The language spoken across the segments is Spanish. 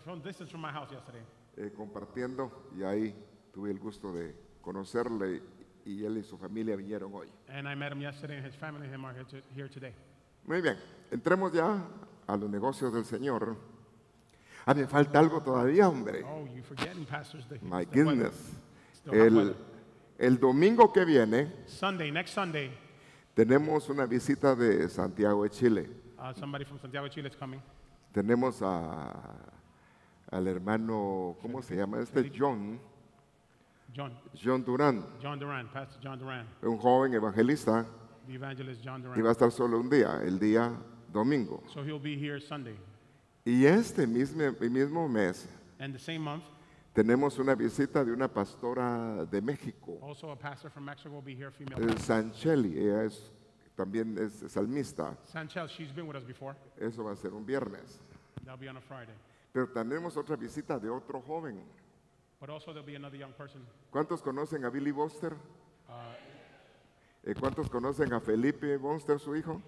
from distance from my house yesterday. Compartiendo, y ahí tuve el gusto de conocerle, y él y su familia vinieron hoy. And I met him yesterday, and his family and him are here today. Muy bien, entremos ya a los negocios del Señor. Ah, me falta algo todavía, hombre. Oh, you forgetting, pastors? My the weather. goodness. Still hot weather. El domingo que viene Sunday, next Sunday, tenemos una visita de Santiago de Chile. somebody from Santiago, Chile is coming. Tenemos al hermano, ¿cómo se llama este? John Durán, John Duran, Pastor John Duran, un joven evangelista, the evangelist John y va a Duran. estar solo un día, el día domingo. So he'll be here Sunday. Y este mismo mes And the same month, tenemos una visita de una pastora de México, also a pastor from Mexico will be here, female pastor. Sancheli. Ella también es salmista. Sanchel, she's been with us before. Eso va a ser un viernes. That'll be on a Friday. Pero tenemos otra visita de otro joven. But also there'll be another young person. ¿Cuántos conocen a Billy Boster? Uh, ¿Cuántos conocen a Felipe Boster, su hijo?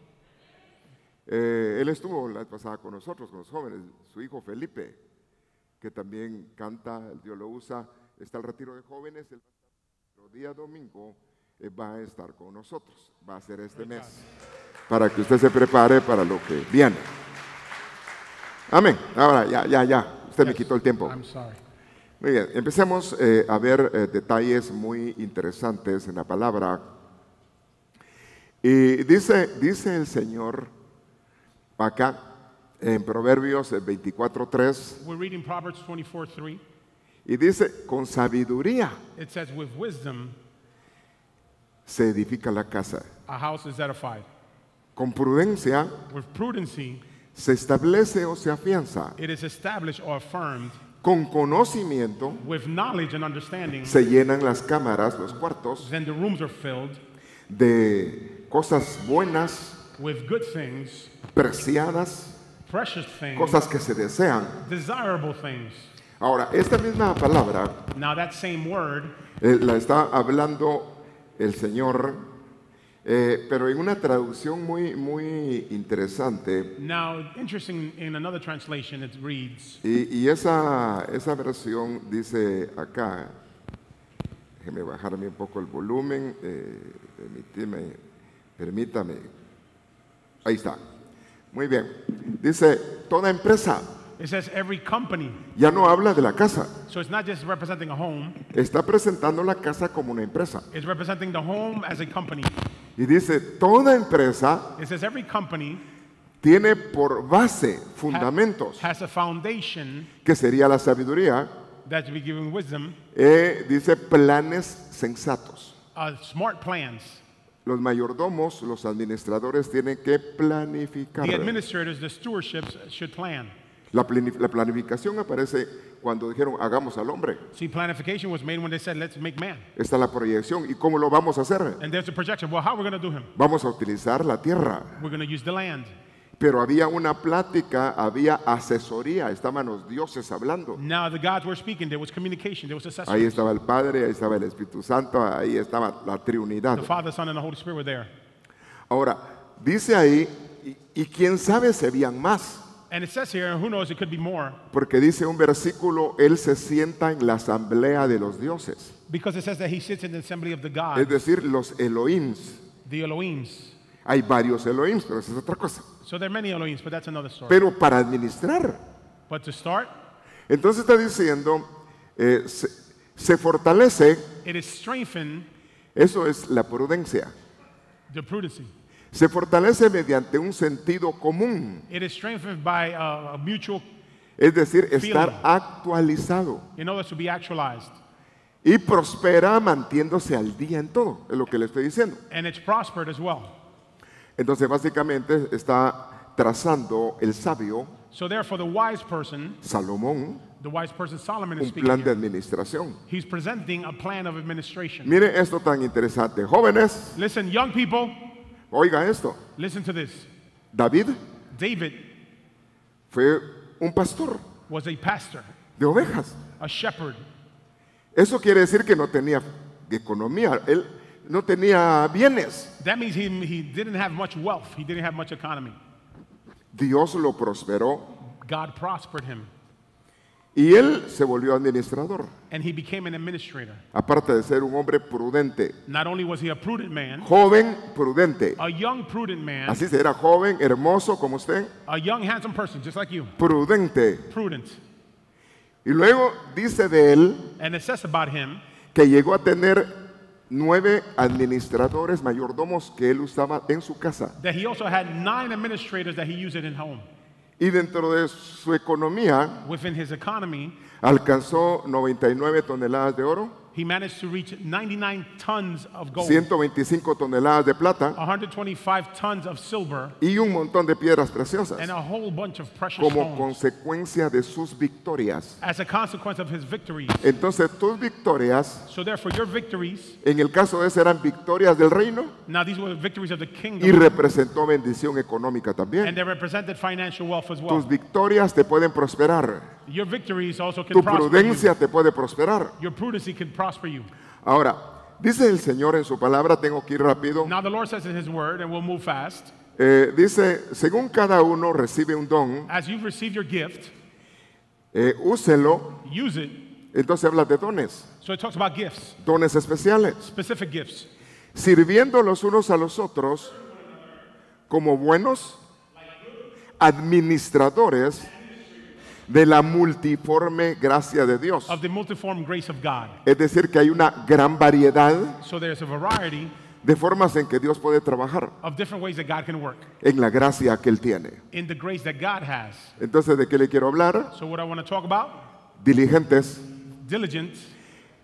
Él estuvo la vez pasada con nosotros, con los jóvenes. Su hijo Felipe, que también canta, Dios lo usa, está al retiro de jóvenes. El día domingo va a estar con nosotros. Va a ser este mes, para que usted se prepare para lo que viene. Amén. Ahora, ya. Usted me quitó el tiempo. I'm sorry. Muy bien, empecemos a ver detalles muy interesantes en la palabra. Y dice el Señor acá en Proverbios 24:3, We're reading Proverbs 24:3. y dice, con sabiduría It says, with wisdom, se edifica la casa, a house is edified. con prudencia With prudency, se establece o se afianza, it is established or affirmed. con conocimiento With knowledge and understanding, se llenan las cámaras, los cuartos, then the rooms are filled de cosas buenas, with good things, preciadas, precious things, cosas que se desean. desirable things. Ahora, esta misma palabra Now that same word, la está hablando el Señor, pero en una traducción muy interesante. now interesting, in another translation it reads, Y esa versión dice acá, déjeme bajarme un poco el volumen, permítame. Ahí está. Muy bien. Dice, toda empresa. it says every company. Ya no habla de la casa. So it's not just representing a home, Está presentando la casa como una empresa. it's representing the home as a company. Y dice, toda empresa It says every company tiene por base fundamentos, has a foundation que sería la sabiduría. that to be given wisdom, Dice planes sensatos. smart plans. Los mayordomos, los administradores tienen que planificar. The administrators, the stewardships should plan. La planificación aparece cuando dijeron hagamos al hombre. See, planification was made when they said, let's make man. Está la proyección. ¿Y cómo lo vamos a hacer? And there's a projection. Well, how are we going to do him? Vamos a utilizar la tierra. We're going to use the land. Pero había una plática, había asesoría, estaban los dioses hablando. Now the gods were speaking. There was communication. There was Ahí assessment. estaba el Padre, ahí estaba el Espíritu Santo, ahí estaba la Trinidad. The Father, Son, and the Holy Spirit were there. Ahora, dice ahí, y quién sabe si habían más. And it says here, and who knows, it could be more. Porque dice un versículo, Él se sienta en la asamblea de los dioses. Because it says that he sits in the assembly of the Es gods, decir, los Elohims. the Elohims. Hay varios Elohims, pero esa es otra cosa. So there are many Elohims, but that's another story. Pero para administrar. But to start, Entonces está diciendo, se fortalece, it is strengthened, eso es la prudencia. the prudency. Se fortalece mediante un sentido común. It is strengthened by a mutual, Es decir, estar Feeling. actualizado. in order to be actualized. Y prospera mantiéndose al día en todo, es lo que le estoy diciendo. And it's prospered as well. Entonces básicamente está trazando el sabio So therefore, the wise person, Salomón Solomon is un speaking plan de here. administración. He's presenting a plan of administration. Mire esto tan interesante. Jóvenes, Listen, young people, oiga esto. listen to this. David David fue un pastor was a pastor, de ovejas. a shepherd. Eso quiere decir que no tenía economía, él no tenía bienes. That means he didn't have much wealth. He didn't have much economy. Dios lo prosperó God prospered him. Y él se volvió administrador, and he became an administrator. aparte de ser un hombre prudente. Not only was he a prudent man, Joven prudente. a young prudent man, Así se era, joven, hermoso como usted, a young handsome person just like you, prudente. prudent. Y luego dice de él And it says about him que llegó a tener 9 administradores mayordomos que él usaba en su casa. that he also had 9 administrators that he used in home. Y dentro de su economía Within his economy, alcanzó 99 toneladas de oro, he managed to reach 99 tons of gold, 125 toneladas de plata 125 tons of silver, y un montón de piedras preciosas and a whole bunch of precious como stones consecuencia de sus victorias. as a consequence of his victories. Entonces tus victorias, So therefore, your victories, en el caso de ese, eran victorias del reino now these were the victories of the y kingdom, representó bendición económica and también. they represented financial wealth as Tus well. victorias te pueden prosperar, Your victories also can tu prosper you. prudencia te puede prosperar. Your prudency can prosper you. Ahora, dice el Señor en su palabra, tengo que ir rápido, Now the Lord says in his word, and we'll move fast, dice, según cada uno recibe un don, as you've received your gift, úselo. use it. Entonces habla de dones, So it talks about gifts, dones especiales, specific gifts, sirviendo los unos a los otros como buenos administradores de la multiforme gracia de Dios. of the multiform grace of God. Es decir, que hay una gran variedad So there's a variety de formas en que Dios puede trabajar of different ways that God can work en la gracia que Él tiene. in the grace that God has. Entonces, ¿de qué le quiero hablar? So what I want to talk about, Diligentes. diligence,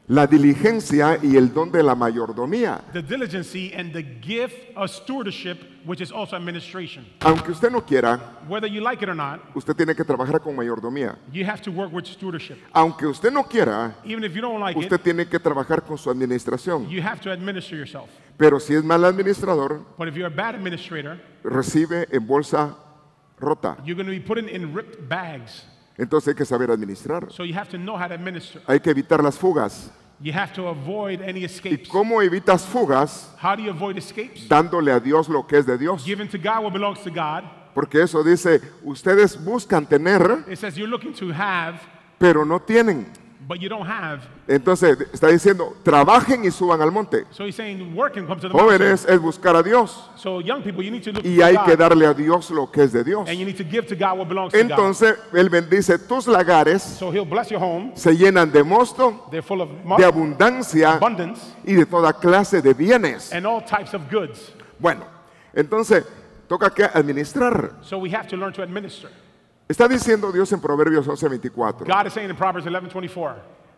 La diligencia y el don de la mayordomía. the diligency and the gift of stewardship, which is also administration. Aunque usted no quiera, Whether you like it or not, usted tiene que trabajar con mayordomía. you have to work with stewardship. Aunque usted no quiera, Even if you don't like usted it, tiene que trabajar con su administración. you have to administer yourself. Pero si es mal administrador, But if you're a bad administrator, recibe en bolsa rota. you're going to be put in ripped bags. Entonces hay que saber administrar. So you have to know how to administer. Hay que evitar las fugas. You have to avoid any ¿Y escapes. cómo evitas fugas? How do you avoid escapes? Dándole a Dios lo que es de Dios. Giving to God what belongs to God. Porque eso dice, ustedes buscan tener, It says you're looking to have, pero no tienen. but you don't have. Entonces está diciendo, trabajen y suban al monte. So he's saying work and come to the mountain. Jóvenes, es buscar a Dios. So young people, you need to look Y to hay que God, darle a Dios lo que es de Dios. and you need to give to God what belongs to God. Entonces Él bendice tus lagares, So he'll bless your home. se llenan de mosto, They're full of de abundancia abundance y de toda clase de bienes. and all types of goods. Bueno, entonces toca que administrar. So we have to learn to administer. Está diciendo Dios en Proverbios 11:24. God is saying in Proverbs 11:24,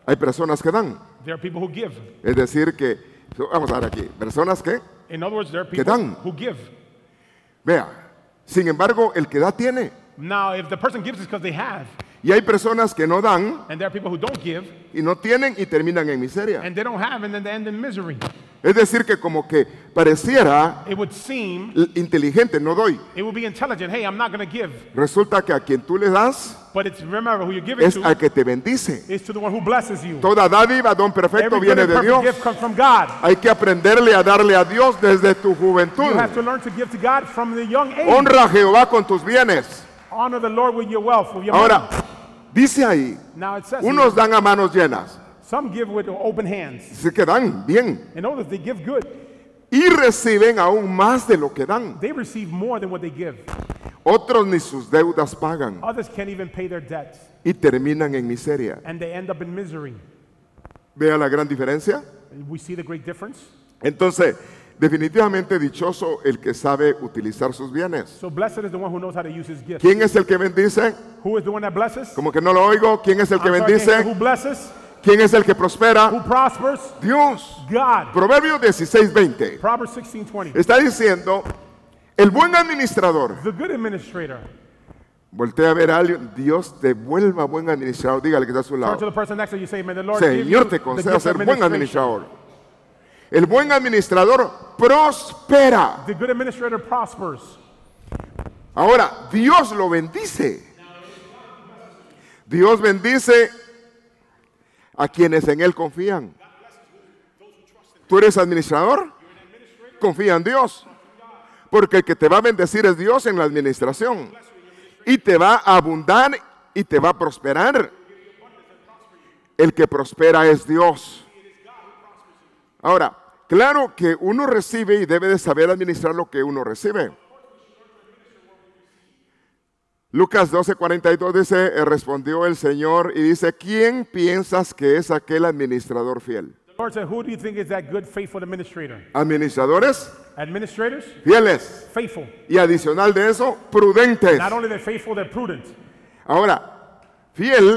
Hay personas que dan. there are people who give. Es decir que, vamos a ver aquí, personas que, In other words, there are Que people dan. who give. vea, sin embargo, el que da tiene. Now, if the person gives, it's because they have. Y hay personas que no dan And there are people who don't give, y no tienen y terminan en miseria. and they don't have, and then they end in misery. Es decir que como que pareciera It would seem, inteligente, no doy. it would be intelligent. Hey, I'm not going to give. Resulta que a quien tú le das But it's, remember, who you're giving es al to que te bendice. is to the one who blesses you. Toda dádiva, don perfecto Every good viene and de perfect Dios. gift comes from God. Hay que aprenderle a darle a Dios desde tu juventud. You have to learn to give to God from the young age. Honra a Jehová con tus bienes. Honor the Lord with your wealth, with your Ahora, money. dice ahí, Now it says unos here, dan a manos llenas. some give with open hands, Dice que dan bien. and others they give good. Y reciben aún más de lo que dan. They receive more than what they give. Otros ni sus deudas pagan Others can't even pay their debts, y terminan en miseria. and they end up in misery. ¿Vea la gran diferencia? We see the great difference. Entonces, definitivamente dichoso el que sabe utilizar sus bienes. So blessed is the one who knows how to use his gifts. ¿Quién es el que bendice? Who is the one that blesses? Como que no lo oigo. ¿Quién es el que I'm sorry, bendice? who blesses? ¿Quién es el que prospera? Who prospers? Dios. God. Proverbios 16:20 Proverbs 16:20. está diciendo, el buen administrador. The good administrator. Voltea a ver a alguien, Dios te vuelva buen administrador. Dígale que está a su Turn to lado. the person next to you, say, may the Lord give you Señor te the conceda gift of ser buen administration. administrador. El buen administrador prospera. The good administrator prospers. Ahora, Dios lo bendice. Dios bendice a quienes en Él confían. ¿Tú eres administrador? Confía en Dios. Porque el que te va a bendecir es Dios en la administración. Y te va a abundar y te va a prosperar. El que prospera es Dios. Ahora, claro que uno recibe y debe de saber administrar lo que uno recibe. Lucas 12:42 dice, respondió el Señor y dice, ¿quién piensas que es aquel administrador fiel? The Lord said, who do you think is that good, faithful administrator? Administradores Administrators? fieles. Faithful. Y adicional de eso, prudentes. Not only they're faithful, they're prudent. Ahora,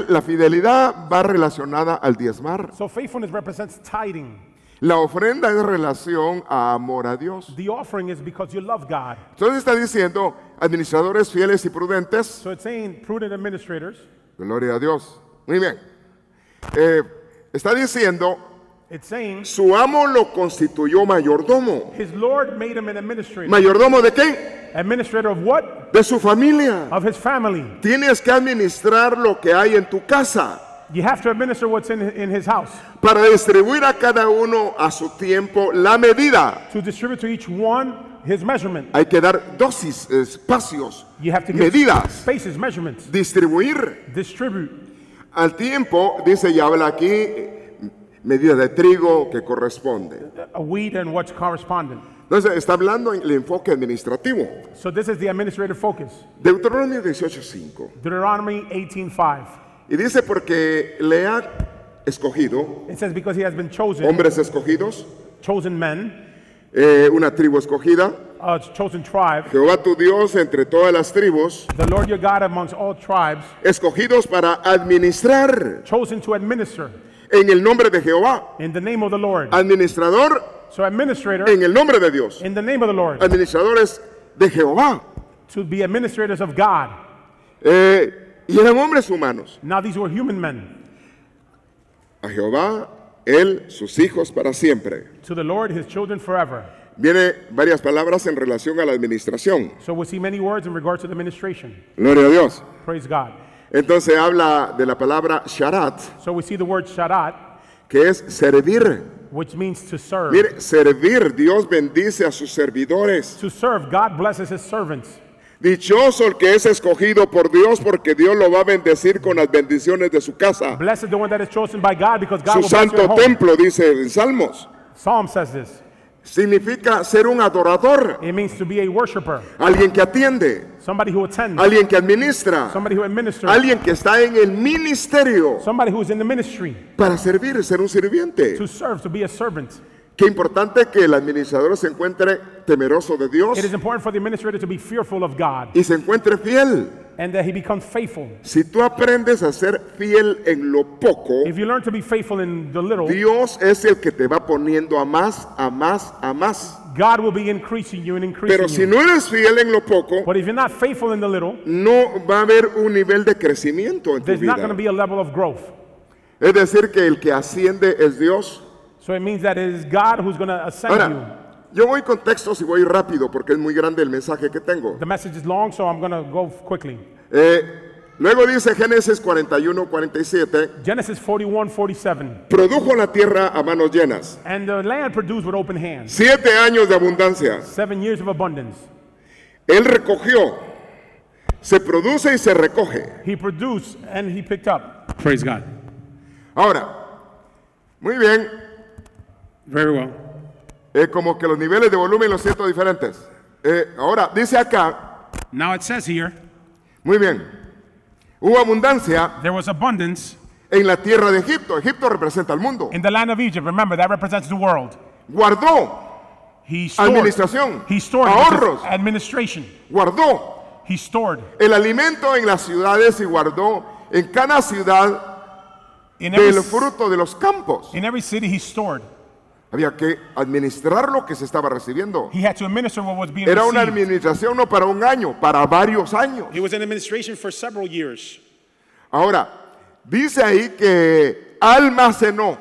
la fidelidad va relacionada al diezmar. So faithfulness represents tithing. La ofrenda es relación a amor a Dios. The offering is because you love God. Entonces está diciendo, administradores fieles y prudentes. So it's saying prudent administrators. Gloria a Dios. Muy bien. Está diciendo, It's saying su amo lo constituyó mayordomo. his Lord made him an administrator. ¿Mayordomo de qué? Administrator of what? De su familia. Of his family. Tienes que administrar lo que hay en tu casa You have to administer what's in his house. para distribuir a cada uno a su tiempo la medida. To distribute to each one his measurement. Hay que dar dosis, espacios, You have to give medidas, spaces, measurements. distribuir. Distribute. Al tiempo, dice y habla aquí, medida de trigo que corresponde. A wheat and what's correspondent. Entonces, está hablando en el enfoque administrativo. So this is the administrative focus. Deuteronomio 18:5. Deuteronomy 18:5. Y dice, porque le ha escogido, It says because he has been chosen, hombres escogidos, chosen men, una tribu escogida, a chosen tribe, Jehová tu Dios entre todas las tribus, the Lord your God amongst all tribes, escogidos para administrar chosen to administer en el nombre de Jehová. in the name of the Lord. Administrador So administrator en el nombre de Dios. in the name of the Lord. Administradores de Jehová. To be administrators of God. Y eran hombres humanos. Now these were human men. A Jehová, él, sus hijos para siempre. To the Lord his children forever. Viene varias palabras en relación a la administración. So we see many words in regard to the administration. Gloria a Dios. Praise God. Entonces habla de la palabra sharat, So we see the word sharat, que es servir. which means to serve. Mire, servir, Dios bendice a sus servidores. To serve, God blesses his servants. Dichoso el que es escogido por Dios, porque Dios lo va a bendecir con las bendiciones de su casa. Blessed is the one that is chosen by God, because God Su will bless your santo home. templo, dice en Salmos. Psalm says this. Significa ser un adorador, It means to be a worshiper, alguien que atiende, somebody who attends, alguien que administra, somebody who administers, alguien que está en el ministerio somebody who is in the ministry, para servir, ser un sirviente. to serve, to be a servant. Qué importante que el administrador se encuentre temeroso de Dios It is important for the administrator to be fearful of God y se encuentre fiel. and that he becomes faithful. Si tú aprendes a ser fiel en lo poco, If you learn to be faithful in the little, Dios es el que te va poniendo a más, a más, a más. God will be increasing you and increasing Pero si you. no eres fiel en lo poco, But if you're not faithful in the little, no va a haber un nivel de crecimiento en tu there's not going to vida. be a level of growth. Es decir, que el que asciende es Dios. So it means that it is God who's going to ascend you. Ahora, yo voy con textos y voy rápido porque es muy grande el mensaje que tengo. The message is long, so I'm going to go quickly. Luego dice Génesis 41:47, Genesis 41:47. produjo la tierra a manos llenas. And the land produced with open hands. 7 años de abundancia. 7 years of abundance. Él recogió. Se produce y se recoge. He produced and he picked up. Praise God. Ahora, muy bien. Very well. Como que los niveles de volumen los siento diferentes. Ahora, dice acá, Now it says here, muy bien, hubo abundancia there was abundance en la tierra de Egipto. Egipto representa al mundo. in the land of Egypt. Remember, that represents the world. Guardó, He stored. administración, He stored. ahorros, Administration. guardó He stored. el alimento en las ciudades y guardó en cada ciudad In every, del fruto de los campos. in every city, he stored. Había que administrar lo que se estaba recibiendo. He had to administer what was being Era una received. administración no para un año, para varios años. He was in administration for several years. Ahora, dice ahí que almacenó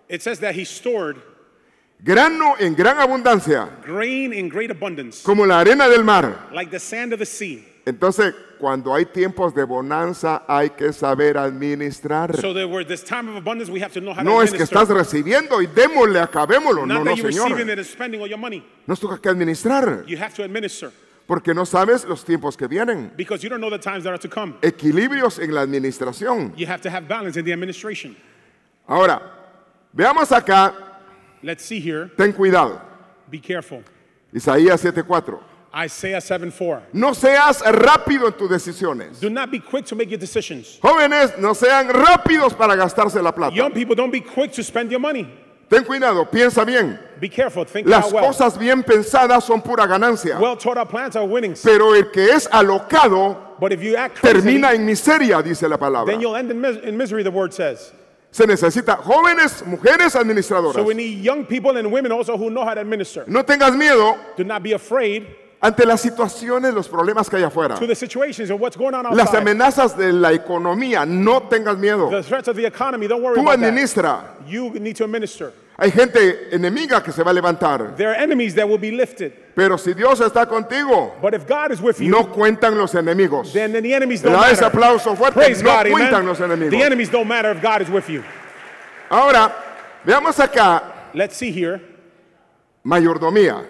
It says that he stored grano en gran abundancia, grain in great abundance, como la arena del mar. like the sand of the sea. Entonces, cuando hay tiempos de bonanza, hay que saber administrar. So there were this time of abundance, we have to know how No to es que administer. estás recibiendo y démosle, acabémoslo. No, Not no, that you're receiving señor. it and spending all your money. Nos toca que administrar, You have to administer porque no sabes los tiempos que vienen. because you don't know the times that are to come. Equilibrios en la administración. You have to have balance in the administration. Ahora, veamos acá, Let's see here. ten cuidado. Be careful. Isaías 7:4. Isaiah 7:4. No seas rápido en tus decisiones. Do not be quick to make your decisions. Jóvenes, no sean rápidos para gastarse la plata. Young people, don't be quick to spend your money. Ten cuidado, piensa bien. Be careful. Think Las about well. cosas bien pensadas son pura ganancia. Well thought out plans are winnings. Pero el que es alocado But if you act crazily, termina en miseria, dice la palabra. then you'll end in misery, the word says. Se necesita jóvenes, mujeres administradoras. So we need young people and women also who know how to administer. No tengas miedo Do not be afraid ante las situaciones, los problemas que hay afuera. to the situations of what's going on Las outside. amenazas de la economía, no tengas miedo. The threats of the economy, don't worry Tú about that. administra. You need to administer. Hay gente enemiga que se va a levantar. There are enemies that will be lifted. Pero si Dios está contigo, But if God is with you, no cuentan los enemigos. then the enemies don't Da ese matter. aplauso fuerte. Praise No God, cuentan amen. los The enemigos. enemies don't matter if God is with you. Ahora, veamos acá, Let's see here. mayordomía.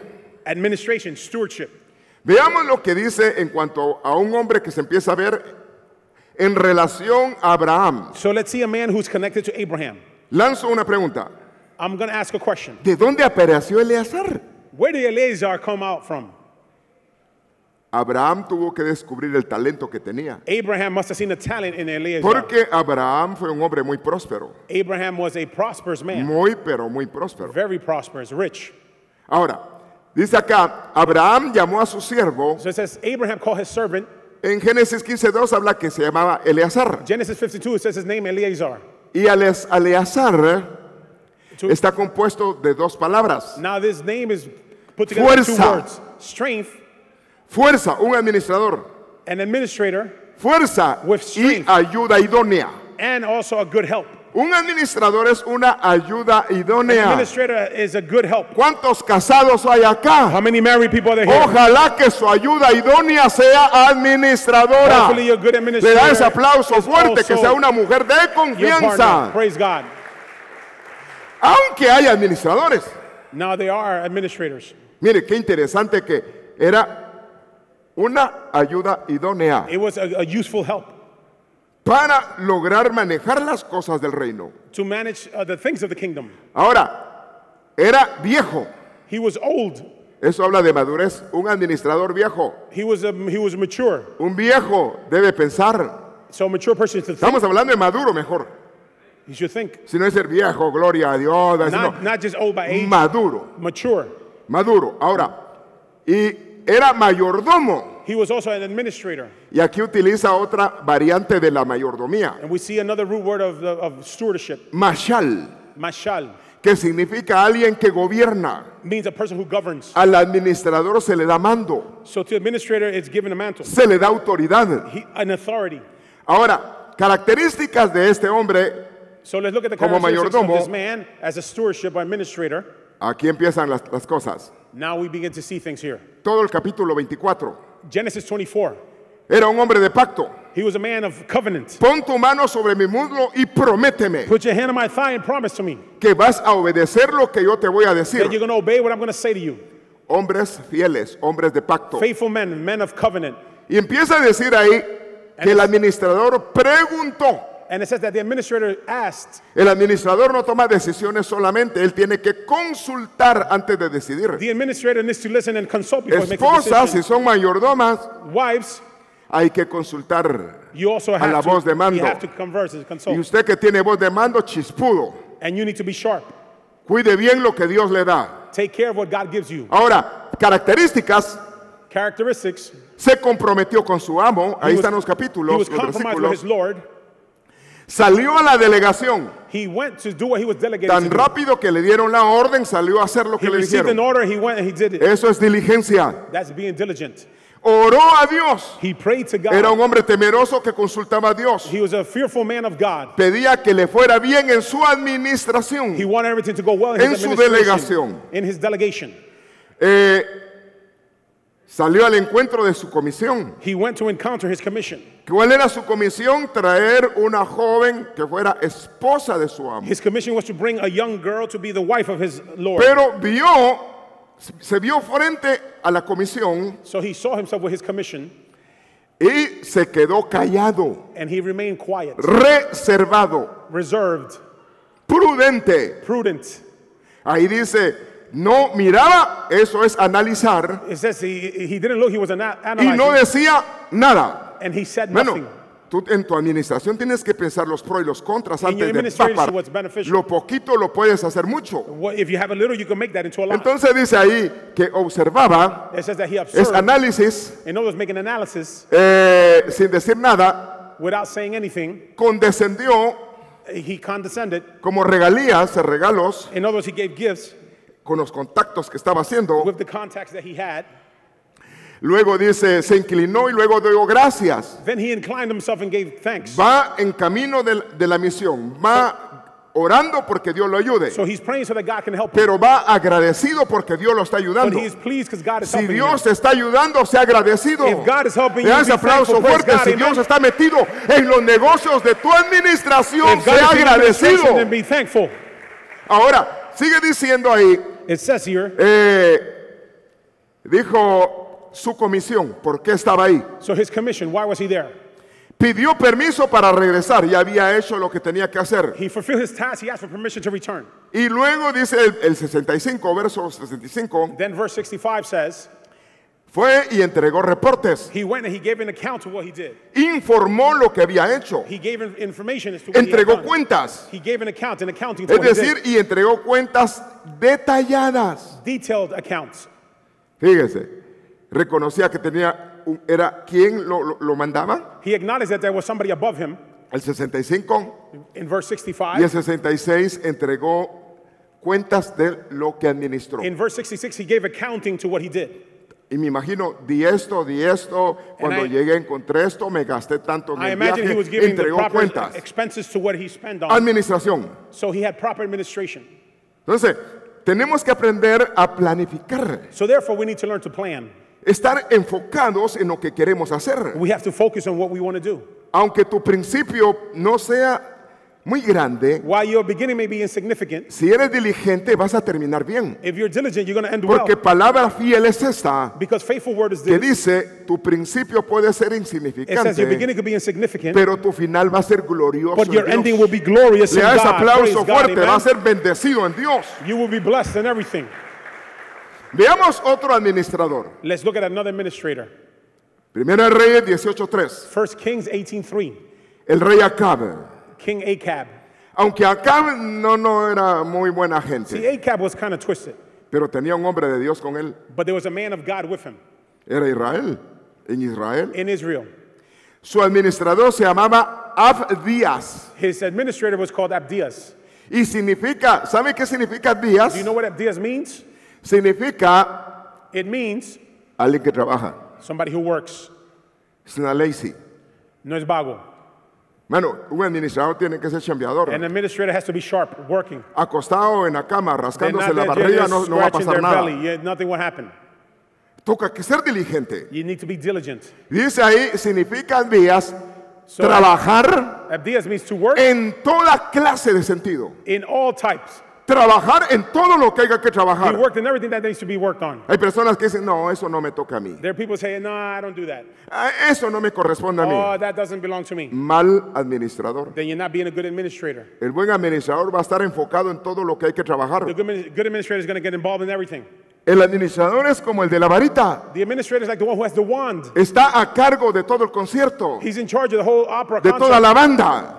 Administration, stewardship. Veamos lo que dice en cuanto a un hombre que se empieza a ver en relación a Abraham. So let's see a man who's connected to Abraham. Lanzo una pregunta. I'm going to ask a question. ¿De dónde apareció Eleazar? Where did Eleazar come out from? Abraham tuvo que descubrir el talento que tenía. Abraham must have seen a talent in Eleazar. Porque Abraham fue un hombre muy próspero. Abraham was a prosperous man. Muy, pero muy próspero. Very prosperous, rich. Ahora, dice acá, Abraham llamó a su siervo. So it says Abraham called his servant. En Génesis 15:2 habla que se llamaba Eleazar. Genesis 52, it says his name Eleazar. Y Eleazar está compuesto de dos palabras. Now this name is put together in two Fuerza. words. Strength, Fuerza, un administrador. an administrator, Fuerza With y strength. ayuda idónea. and also a good help. Un administrador es una ayuda An idónea. administrator is a good help. ¿Cuántos casados hay acá? How many married people are there here? Ojalá que su ayuda idónea sea administradora. Hopefully your good Le administrator da ese aplauso is fuerte, que also sea una mujer de your partner. confianza. Praise God. Aunque hay administradores. Now they are administrators. Mire, qué interesante que era una ayuda idónea It was a useful help para lograr manejar las cosas del reino. to manage the things of the kingdom. Ahora, era viejo. He was old. Eso habla de madurez. Un administrador viejo. He was mature. Un viejo debe pensar. So a mature person should think. Estamos hablando de maduro mejor. He should think. Si no es ser viejo, gloria a Dios. No. Not just old by age. Maduro. Mature. Maduro. Ahora, y era mayordomo. He was also an administrator. Y aquí utiliza otra variante de la mayordomía. And we see another root word of stewardship. Mashal, Mashal que significa alguien que gobierna. means a person who governs. Al administrador se le da mando, So to the administrator, it's given a mantle, se le da autoridad. an authority. Ahora, características de este hombre, So let's look at the Como characteristics of mayordomo. this man as a stewardship or administrator. aquí empiezan las cosas. Now we begin to see things here. Todo el capítulo 24. Genesis 24. Era un hombre de pacto. He was a man of covenant. Pon tu mano sobre mi muslo y prométeme Put your hand on my thigh and promise to me que vas a obedecer lo que yo te voy a that you're decir. going to obey what I'm going to say to you. Hombres fieles, hombres de pacto. Faithful men, men of covenant. Y empieza a decir ahí que el administrador preguntó. And it says that the administrator asked. El administrador no toma decisiones solamente, él tiene que consultar antes de decidir. The administrator needs to listen and consult before he makes a Esposas, si decision. son mayordomas, Wives, hay que consultar. you also A la have voz de to, mando. you have to converse and Y consult. usted que tiene voz de mando, chispudo. And you need to be sharp. Cuide bien lo que Dios le da. Take care of what God gives you. Ahora, características, Characteristics. se comprometió con su amo. Ahí están los He capítulos, was los compromised with his versículos. Lord. Salió a la delegación. He went to do what he was delegated Tan to do. rápido que le dieron la orden, salió a hacer lo He que le received an dijeron. order, he went and he did it. Eso es diligencia. That's being diligent. Oró a Dios. He prayed to God. Era un hombre temeroso que consultaba a Dios. He was a fearful man of God. Pedía que le fuera bien en su administración. He wanted everything to go well in En his su administration, delegación. in his delegation. Salió al encuentro de su comisión. He went to encounter his commission. ¿Cuál era su comisión? Traer una joven que fuera esposa de su amo. His commission was to bring a young girl to be the wife of his Lord. Pero se vio frente a la comisión So he saw himself with his commission y se quedó callado, and he remained quiet, reservado. reserved. prudente. prudent. Ahí dice, no miraba, eso es analizar, It says he didn't look, he was y analyzing, no decía nada. and he said Bueno, nothing. tú en tu administración tienes que pensar los pros y los contras In your antes de administration, papar. what's beneficial. Lo poquito lo puedes hacer mucho. If you have a little, you can make that into a lot. Entonces dice ahí que observaba, It says that he es observed, análisis, in other words, make an analysis sin decir nada, without saying anything. condescendió He condescended. como regalías, regalos, In other words, he gave gifts con los contactos que estaba haciendo. with the contacts that he had. Luego dice, se inclinó y luego dio gracias. Then he inclined himself and gave thanks. Va en camino de la misión, va orando porque Dios lo ayude, So he's praying so that God can help him. pero va agradecido porque Dios lo está But ayudando. he is pleased because God is Si helping Dios him. te está ayudando, sea agradecido. If God is helping Le you, das be aplauso thankful, praise fuerte. God, Si amen. Dios está metido en los negocios de tu administración, If God sea is in your administration, agradecido. then be thankful. Ahora, sigue diciendo ahí, It says here, dijo su comisión, ¿por qué estaba ahí? so his commission, why was he there? Pidió permiso para regresar, ya había hecho lo que tenía que hacer. He fulfilled his task, he asked for permission to return. Y luego dice el 65, verso 65, Then verse 65 says, fue y entregó reportes, he went and he gave an account of what he did. informó lo que había hecho, He gave information as to what he had entregó done. cuentas, He gave an accounting to es what he decir, did. y entregó cuentas detalladas. Detailed accounts. Fíjese, reconocía que tenía, era quien lo mandaba, He acknowledged that there was somebody above him. el 65, In verse y 65, el 66 entregó cuentas de lo que administró. in verse 66, he gave accounting to what he did. Y me imagino, di esto, cuando I- llegué encontré esto, me gasté tanto en I el imagine he was viaje, giving the entregó proper cuentas. expenses to what he spent on. Administración. So he had proper administration. Entonces, tenemos que aprender a planificar, So therefore, we need to learn to plan. estar enfocados en lo que queremos hacer. We have to focus on what we want to do. Aunque tu principio no sea muy grande, While your beginning may be insignificant, si eres diligente vas a terminar bien. if you're diligent, you're going to end well. Porque palabra fiel es esta, Because faithful word is que this. dice, tu principio puede ser It says your insignificante, beginning could be insignificant, pero tu final va a ser glorioso but your en ending Dios. will be glorious in Le das God. Praise aplauso God, fuerte, va a amen. ser bendecido en Dios. You will be blessed in everything. Veamos otro administrador. Let's look at another administrator. Primera de Reyes 18:3. 1 Kings 18:3. El rey Acab. King Acab. Aunque Acab no era muy buena gente, See, Acab was kind of twisted, pero tenía un hombre de Dios con él. but there was a man of God with him Era Israel. En Israel. in Israel. Su administrador se llamaba Abdías. His administrator was called Abdias. Y significa, ¿sabe qué significa Abdías? Do you know what Abdias means? Significa It means alguien que trabaja. somebody who works. Es una lazy. No es vago. Bueno, un administrador tiene que ser chambeador. An administrator has to be sharp, working. Acostado en la cama, They're rascándose not la there barriga, just no va a scratching pasar their nada. belly. Yeah, nothing will happen. Toca que ser diligente. You need to be diligent. Dice ahí, significa Abdías, So trabajar Abdias means to work en toda clase de sentido. in all types. Trabajar en todo lo que haya que He trabajar. worked in everything that needs to be worked on. Hay personas que dicen, no, eso no me toca a mí. There are people saying, no, I don't do that. Eso no me corresponde a mí. Oh, that doesn't belong to me. Mal administrador. Then you're not being a good administrator. El buen administrador va a estar enfocado en todo lo que hay que trabajar. The good administrator is going to get involved in everything. El administrador es como el de la varita. The administrator is like the one who has the wand. Está a cargo de todo el concierto, He's in charge of the whole opera de toda concert. la banda.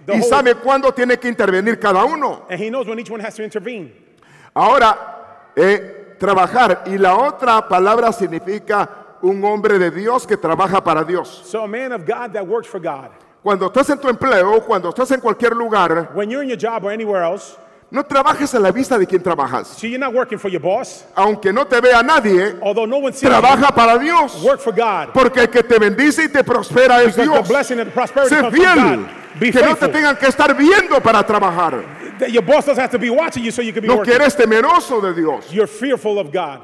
The Y whole- sabe cuándo tiene que intervenir cada uno. And he knows when each one has to intervene. Ahora, trabajar. Y la otra palabra significa un hombre de Dios que trabaja para Dios. So a man of God that works for God. Cuando estás en tu empleo, cuando estás en cualquier lugar, When you're in your job or anywhere else, no trabajes a la vista de quien trabajas. so you're not working for your boss. Aunque no te vea nadie, Although no one sees you, trabaja para Dios. work for God. Porque el que te bendice y te prospera es Because the Dios. blessing and the prosperity Sé comes from fiel. God. Be Que no te faithful. tengan que estar viendo para trabajar. That your boss doesn't have to be watching you so you can be No working. que eres temeroso de Dios. You're fearful of God.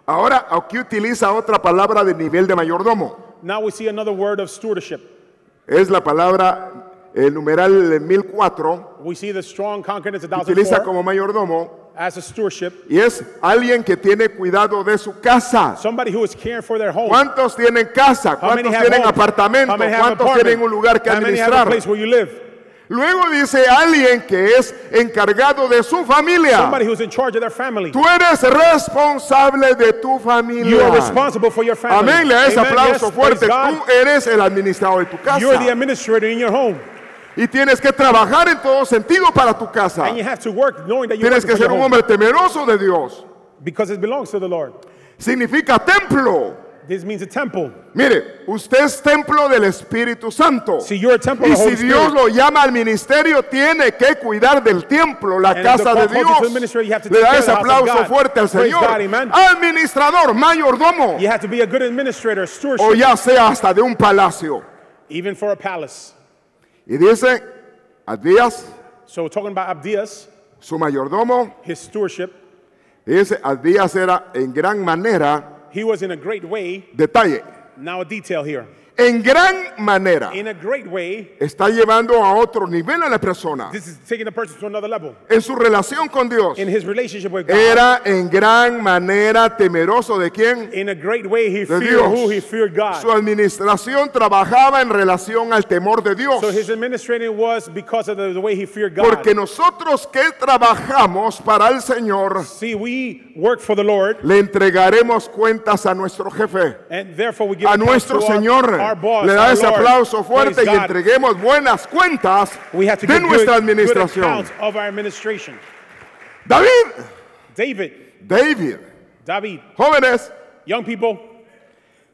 Ahora aquí utiliza otra palabra de nivel de mayordomo. Now we see another word of stewardship. Es la palabra, el numeral 1004. We see the strong concordance of Utiliza 1004 como mayordomo. as a stewardship. Y es alguien que tiene cuidado de su casa. Somebody who is caring for their home. ¿Cuántos tienen casa? How many ¿Cuántos have tienen home? apartamento? How many have ¿Cuántos apartment? tienen un lugar que How many have a administrar? place where you live? Luego dice alguien que es encargado de su familia. Somebody who's in charge of their family. Tú eres responsable de tu You are familia. responsible for your family. Amén, le das Amen. aplauso Yes, fuerte. praise God. Tú eres el administrador de tu You're the casa. administrator in your home. Y tienes que trabajar en todo sentido para tu casa. And you have to work knowing that you're Tienes working que for ser your un home. hombre temeroso de Dios. Because it belongs to the Lord. Significa templo. This means a temple. Mire, usted es templo del Espíritu Santo. See, you're a temple Y of the Holy si Dios Spirit. lo llama al ministerio, tiene que cuidar del templo, la And if casa the de call calls you to Dios. ministry, you have to Le take da care ese of the house of aplauso God. fuerte al Praise Señor. God, amen. Administrador, mayordomo, You have to be a good administrator, stewardship, o ya sea hasta de un palacio. even for a palace. Y dice, Abdías, So talking about Abdias, su mayordomo, his stewardship, dice, Abdías era en gran manera, he was in a great way. detalle, Now a detail here. en gran manera, In a great way, está llevando a otro nivel a la persona. this is taking the person to another level. En su relación con Dios, In his relationship with God, era en gran manera temeroso de quién? in a great way, he De feared Dios. who? He feared God. Su administración trabajaba en relación al temor de Dios. So his administrating was because of the way he feared God. Porque nosotros que trabajamos para el Señor, See, we work for the Lord, le entregaremos cuentas a nuestro jefe, and therefore we give a accounts nuestro to Señor. our boss, Le da our ese Lord. aplauso fuerte Praise y God. entreguemos buenas cuentas We have to de give nuestra good administración. accounts of our administration. David, David, jóvenes, young people,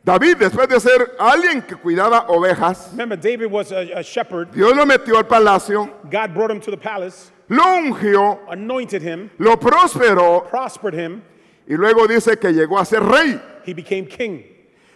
David, después de ser alguien que cuidaba ovejas, remember David was a shepherd. Dios lo metió al palacio, God brought him to the palace, lo ungió, anointed him, lo prosperó prospered him, y luego dice que llegó a ser rey. he became king.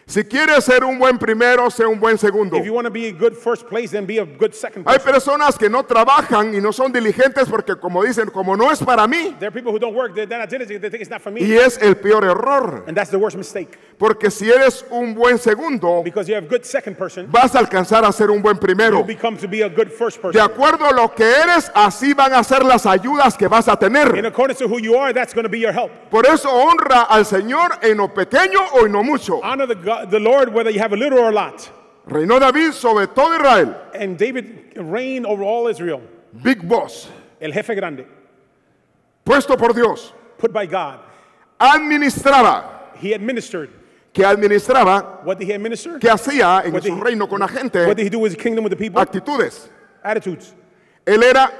Si quieres ser un buen primero, sé un buen segundo. If you want to be a good first place, then be a good second Hay person. personas que no trabajan y no son diligentes porque como dicen, como no es para mí, There are people who don't work, they're not diligent, they think it's not for me. y es el peor error. And that's the worst mistake. Porque si eres un buen segundo, Because you have a good second person, vas a alcanzar a ser un buen you primero. become to be a good first De person. acuerdo a lo que eres, así van a ser las ayudas que vas a In tener. accordance to who you are, that's going to be your help. Por eso honra al Señor en lo pequeño o en lo mucho. Honor the Lord whether you have a little or a lot. Reinó David sobre todo Israel. And David reigned over all Israel. Big boss, El jefe grande, puesto por Dios. put by God. Administraba. He administered. Que administraba, What did he administer? que hacía en What did su he- reino con la What gente, did he do with his kingdom with the people? actitudes. Attitudes. Él era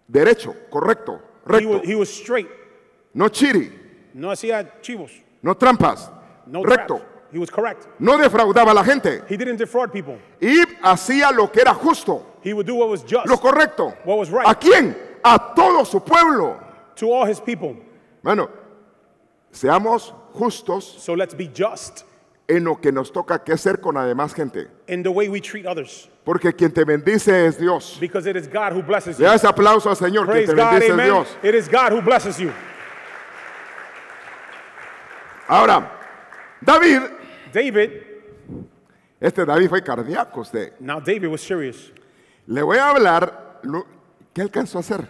derecho, correcto, recto, He was straight. no chiri, No hacía chivos. no trampas, No recto, traps. He was correct. no defraudaba a la gente He didn't defraud people. y hacía lo que era justo, He would do what was just lo correcto. What was right. ¿A quién? A todo su pueblo. to all his people. Bueno, seamos justos So let's be just en lo que nos toca que hacer con la demás gente. in the way we treat others. Porque quien te bendice es Dios. Because it is God who blesses Le you. da ese aplauso al Señor, quien Praise te God, bendice es amen. Dios. It is God who blesses you. Ahora, David, David fue cardíaco usted. Now David was serious. Le voy a hablar qué alcanzó a hacer.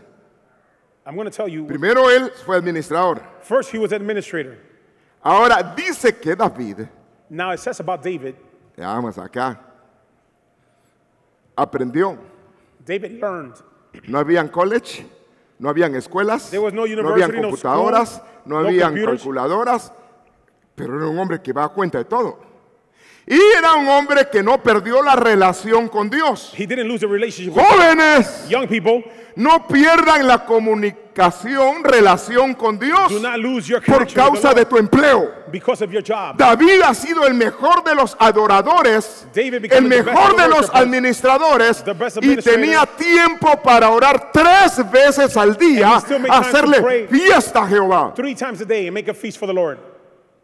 I'm going to tell you. Primero él fue administrador. First, he was administrator. Ahora dice que David, Now it says about David, ya vamos acá, aprendió. David learned. No habían college, no habían escuelas, There was no no habían university, no computadoras, school, no no habían computers. calculadoras, pero era un hombre que va a cuenta de todo. Y era un hombre que no perdió la relación con Dios. He didn't lose a relationship with Jóvenes, young people. no pierdan la comunicación, relación con Dios Do not lose your por connection with the causa Lord de tu empleo. because of your job. David ha sido el mejor de los adoradores, David became el the best mejor of the de los worshipers, administradores, the best y tenía tiempo para orar 3 veces al día, And he still made time to hacerle pray. fiesta a Jehová. 3 times a day and make a feast for the Lord.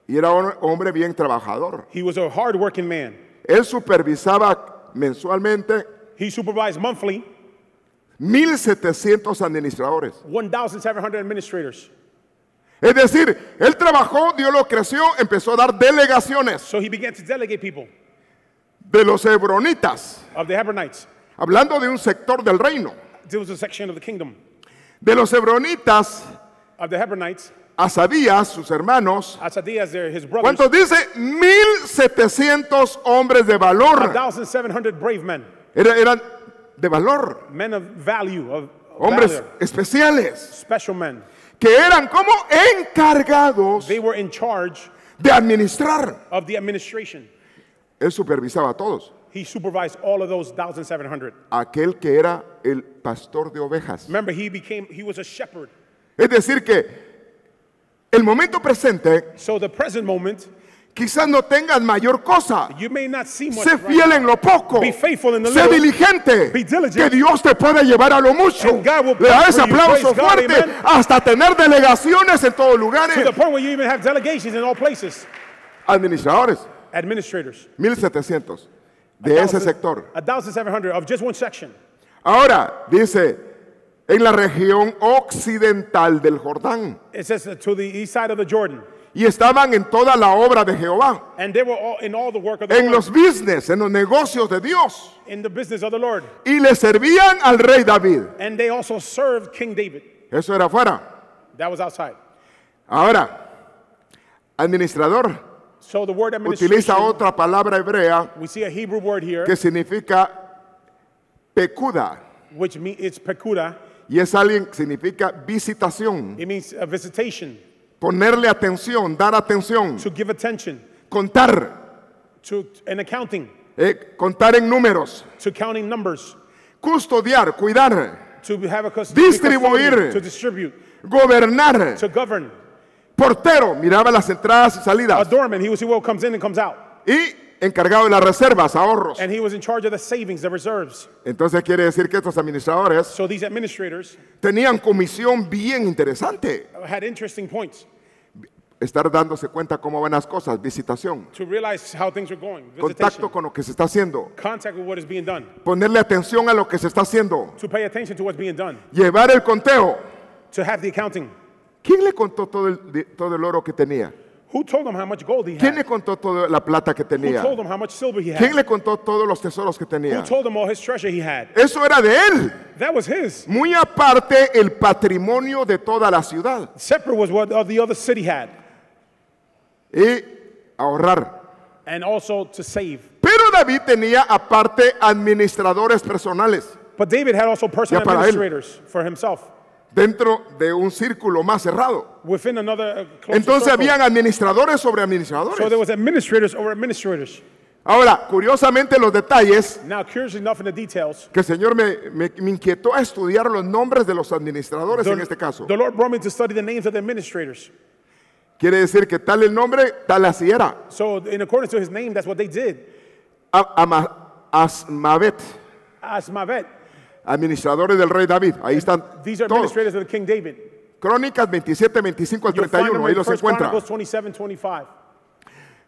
Y era un hombre bien trabajador. He was a hard-working man. Él supervisaba mensualmente He supervised monthly 1,700 administradores. 1,700 administrators. Es decir, él trabajó, Dios lo creció, empezó a dar delegaciones So he began to delegate people de los hebronitas, of the Hebronites. hablando de un sector del reino. There was a section of the kingdom De los hebronitas, of the Hebronites. Asadías, sus hermanos. Asadias, his brothers. ¿Cuántos dice? 1,700 hombres de valor. 1,700 brave men. Eran de valor, men of value, of hombres valor, especiales, special men. que eran como encargados They were in charge de administrar. of the administration. Él supervisaba a todos. He supervised all of those 1,700. Aquel que era el pastor de ovejas. Remember, he was a shepherd. Es decir que el momento presente So the present moment, quizás no tengas mayor cosa. you may not see much Sé right fiel now. en lo poco. Be faithful in the Sé little. diligente. Be diligent. Que Dios te puede llevar a lo mucho. And God will Le da ese prosper you. aplauso Praise God, fuerte amen. hasta tener delegaciones en todos To the lugares. point where you even have delegations in all places. Administradores, Administrators. 1700 de ese sector. 1,700 of just one section. Ahora, dice, en la región occidental del Jordán. It says to the east side of the Jordan. Y estaban en toda la obra de Jehová. And they were all in all the work of the En Lord. los business, en los negocios de Dios. In the business of the Lord. Y le servían al rey David. And they also served King David. Eso era afuera. That was outside. Ahora, administrador So the word utiliza administration, otra palabra hebrea we see a Hebrew word here, que significa pecuda. which means it's pekuda. Y es alguien que significa visitación. It means a visitation, Ponerle atención, dar atención, to give attention, contar, to an accounting, contar en números, to counting numbers, custodiar, cuidar, to have a Distribuir. custodian, to distribute, gobernar, to govern. portero, miraba las entradas y A salidas doorman, he would see what comes in and comes out. y encargado de las reservas, ahorros. And he was in charge of the savings, the reserves. Entonces quiere decir que estos administradores So these administrators tenían comisión bien interesante. had interesting points Estar dándose cuenta cómo van las cosas, visitación, to realize how things are going, contacto visitation, con lo que se está haciendo, contact with what is being done, ponerle atención a lo que se está haciendo, to pay attention to what's being done, llevar el conteo. to have the accounting. ¿Quién le contó todo el oro que tenía? Who told them how much gold he ¿Quién had? le contó toda la plata que Who tenía? told them how much silver he ¿Quién had? le contó todos los tesoros que Who tenía? told them all his treasure he had? Eso era de él. That was his. Muy aparte el patrimonio de toda la ciudad. Separate was what the other city had, Y ahorrar. and also to save. Pero David tenía aparte administradores personales But David had also personal Ya para él. administrators for himself dentro de un círculo más cerrado. within another close Entonces circle. habían administradores sobre So there administradores. was administrators over administrators. Ahora, curiosamente los detalles Now, curiously enough, in the details, que el Señor me inquietó a estudiar los nombres de los administradores en este caso. the Lord brought me to study the names of the administrators. Quiere decir que tal el nombre, tal así era. So in accordance to his name, that's what they did. Asmavet, Asmavet. administradores del rey David. Ahí están These are todos. administrators of the King David. Crónicas 27, 25 al You'll find 31, them ahí in los 1 encuentra. Chronicles 27, 25.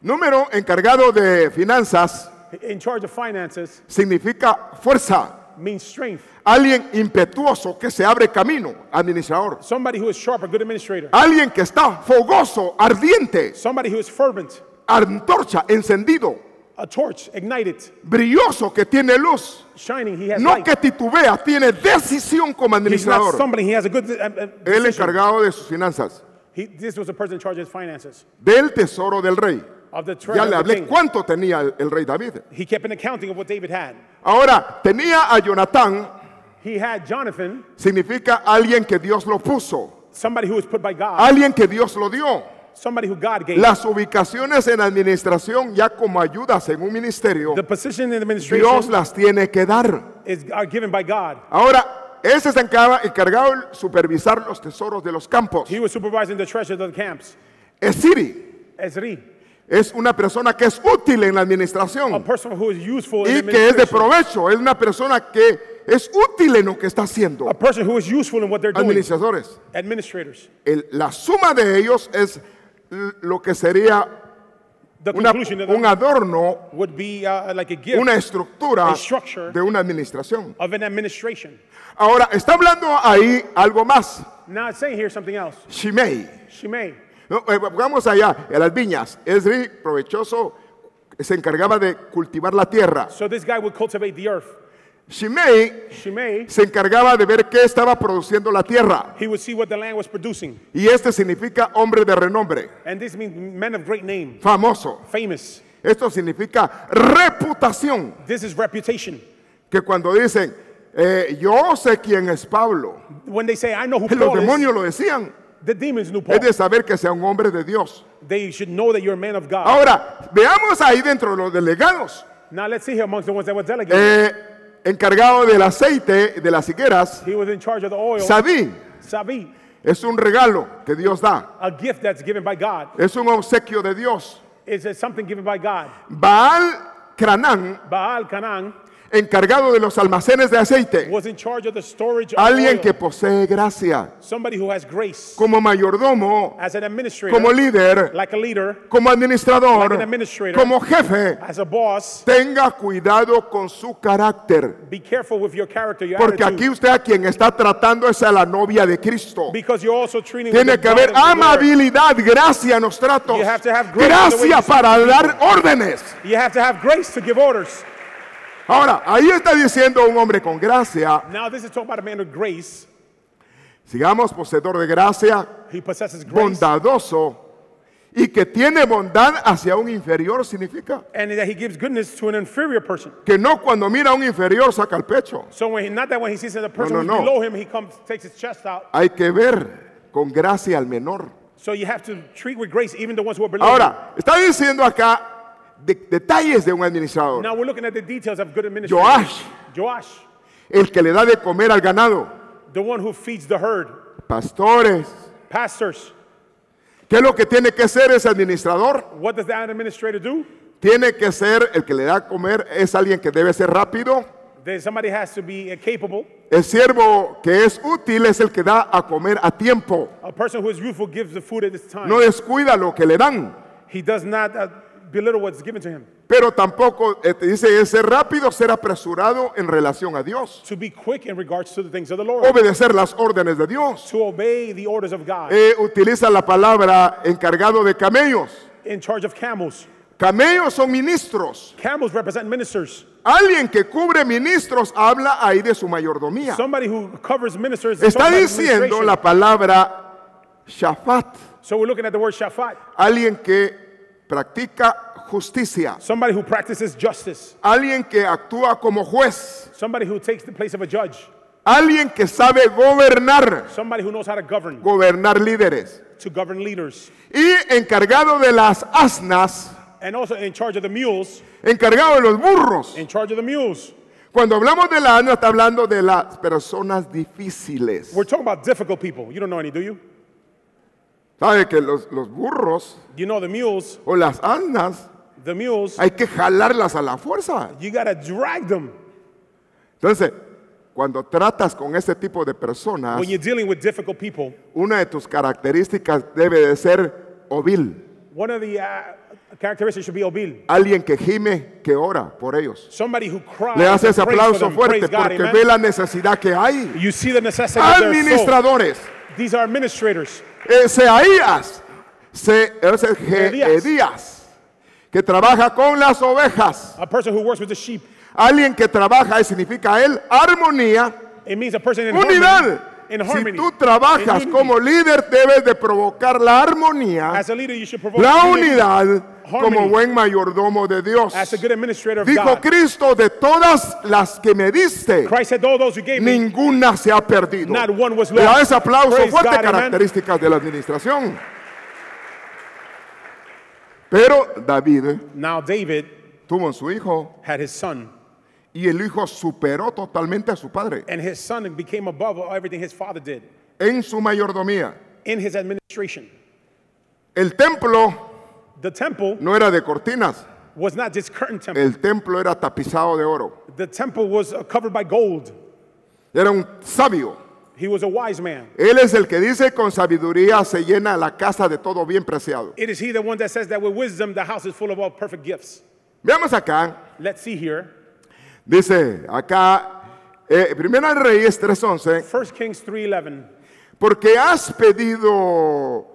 Número encargado de finanzas In charge of finances significa fuerza. means strength. Alguien impetuoso que se abre camino, administrador. Somebody who is sharp, a good administrator. Alguien que está fogoso, ardiente, Somebody who is fervent, antorcha, encendido, a torch, ignited, brilloso, que tiene luz. shining. He has No light. que titubea, tiene decisión como He's not administrador. stumbling. He has a good El decision. encargado de sus finanzas, This was a person in charge of his finances, del tesoro del rey. of the Ya treasure le of the hablé king. cuánto tenía el rey David. He kept an accounting of what David had. Ahora, tenía a Jonatán, He had Jonathan, significa alguien que Dios lo puso, somebody who was put by God, alguien que Dios lo dio. somebody who God gave. Las ubicaciones en administración ya como ayudas en un ministerio, The position in Dios administration las tiene que dar. are given by God. Ahora, ese se encargado de supervisar los tesoros de los campos. He was supervising the treasures of the camps. Esiri Ezri, es una persona que es útil en la a administración person who is useful in y que es de administration. provecho. Es una persona que es útil en lo que está haciendo. A person who is useful in what they're doing. Administradores. Administrators. La suma de ellos es lo que sería The conclusion of un them adorno, would be like a gift una estructura a structure de una administración. of an administration. Ahora, está hablando ahí algo más. Now it's saying here something else. Shimei. Shimei. No, vamos allá, en las viñas. Esri, provechoso, se encargaba de cultivar la tierra. So this guy would cultivate the earth. Shimei Shimei, se encargaba de ver qué estaba produciendo la tierra. he would see what the land was producing. Y este significa hombre de renombre, And this means men of great name, famoso. famous. Esto significa reputación. This is reputation. Que cuando dicen, Yo sé quién es Pablo. When they say, I know who Los Paul is, demonios lo decían. the demons knew Paul. Es de saber que sea un hombre de Dios. They should know that you're a man of God. Ahora, veamos ahí dentro de los delegados. Now let's see here amongst the ones that were delegated. Encargado del aceite de las higueras, He was in charge of the oil. Sabí. Savi, Es un regalo que Dios da. a gift that's given by God. Es un obsequio de Dios. It's something given by God. Baal Cranán, Baal Canaan encargado de los almacenes de aceite. was in charge of the storage of Alguien oil. que posee gracia. Somebody who has grace. Como mayordomo, As an administrator, como líder, like a leader, como administrador, Like an administrator. como jefe. as a boss, Tenga cuidado con su carácter. be careful with your character, your Porque attitude. aquí usted a quien está tratando es a la novia de Cristo. Because you're also treating with Tiene the que haber bride of the Lord. amabilidad, gracia en los tratos. You have to have grace in the way Gracia you speak para to dar órdenes. You have to have grace to give orders. Ahora, ahí está diciendo un hombre con gracia. Now this is talking about a man with grace. Sigamos, poseedor de gracia, He possesses grace. bondadoso y que tiene bondad hacia un inferior significa And that he gives goodness to an inferior person. que no cuando mira a un inferior saca el pecho. So not that when he sees the person No, who's no, no. below him, he comes, takes his chest out. Hay que ver con gracia al menor. So you have to treat with grace even the ones who are below you. Ahora, está diciendo acá detalles de un administrador. Now we're looking at the details of good administration. Joash, Joash, el que le da de comer al ganado. the one who feeds the herd. Pastores. Pastors, ¿Qué es lo que tiene que ser ese administrador? what does that administrator do? Tiene que ser, el que le da a comer es alguien que debe ser rápido. Somebody has to be capable. El siervo que es útil es el que da a comer a tiempo. A person who is youthful gives the food at this time. No descuida lo que le dan. He does not belittle what's given to him. Pero tampoco te dice es ser rápido, ser apresurado en relación a Dios. To be quick in regards to the things of the Lord. Obedecer las órdenes de Dios. To obey the orders of God. Utiliza la palabra encargado de camellos. In charge of camels. Camellos son ministros. Camels represent ministers. Alguien que cubre ministros habla ahí de su mayordomía. Somebody who covers ministers. Está talking about diciendo administration. la palabra shafat. So we're looking at the word shafat. Alguien que practica justicia. Somebody who practices justice. Alguien que actúa como juez. Somebody who takes the place of a judge. Alguien que sabe gobernar. Somebody who knows how to govern. Gobernar líderes. To govern leaders. Y encargado de las asnas. And also in charge of the mules. Encargado de los burros. In charge of the mules. Cuando hablamos de la asna, está hablando de las personas difíciles. We're talking about difficult people. You don't know any, do you? ¿Sabe que los burros You know the mules. o las asnas The mules. hay que jalarlas a la fuerza? You gotta drag them. Entonces, cuando tratas con este tipo de personas, When you're dealing with difficult people, una de tus características debe de ser ovil. one of the characteristics should be obil. Alguien que gime, que ora por ellos. Somebody who cries. Le hace ese and prays for aplauso them. fuerte Praise God, porque amen. ve la necesidad que hay. You see the necessity of their soul. Administradores. These are administrators. Seaías, Edías, que trabaja con las ovejas. A person who works with the sheep. Alguien que trabaja, significa él, armonía, It means a person in unidad. harmony. In Si harmony. tú trabajas In unity. como líder, debes de provocar la armonía, As a leader, you should provoke la unity, unidad, harmony. como buen mayordomo de Dios. As a good administrator of Dijo God. Cristo, de todas las que me diste, Christ said, all those who gave me, ninguna se ha perdido. not one was Le da lost. ese aplauso Praise fuerte, God, amen. características de la administración. Pero David Now David tuvo su hijo had his son, y el hijo superó totalmente a su padre and his son became above everything his father did en su mayordomía. in his administration. El templo The temple no era de cortinas, was not just curtain temple. el templo era tapizado de oro. The temple was covered by gold. Era un sabio. He was a wise man. Él es el que dice con sabiduría se llena la casa de todo bien preciado. It is he the one that says that with wisdom the house is full of all perfect gifts. Veamos acá, Let's see here. dice acá, Primera de Reyes 3:11, 1 Kings 3:11. porque has pedido,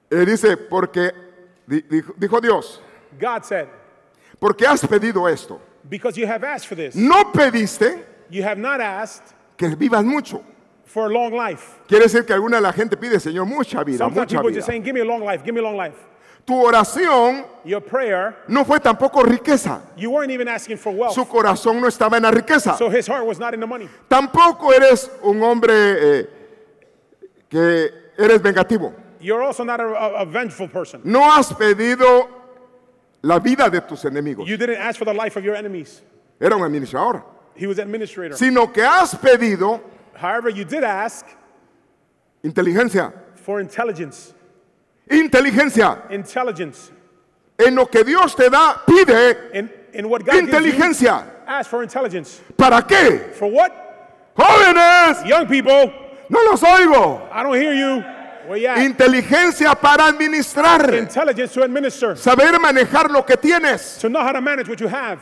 dice, porque, dijo Dios, God said, porque has pedido esto. because you have asked for this, No pediste you have not asked que vivas mucho. for a long life. Quiere decir que alguna de la gente pide, Señor, mucha vida, Sometimes mucha people are vida. just saying, give me a long life, give me a long life. Tu oración Your prayer, no fue tampoco riqueza. you weren't even asking for wealth. Su corazón no estaba en la riqueza. So his heart was not in the money. Tampoco eres un hombre que eres vengativo. You're also not a vengeful person. No has pedido la vida de tus enemigos. You didn't ask for the life of your enemies. Era un administrador. He was administrator. Sino que has pedido However, you did ask inteligencia. for intelligence. Inteligencia. Intelligence. En lo que Dios te da, pide In what God gives you, inteligencia. ask for intelligence. ¿Para qué? For what? Jóvenes, Young people, no los oigo. I don't hear you. Where you at? Inteligencia para administrar. Intelligence to administer. Saber manejar lo que tienes. To know how to manage what you have.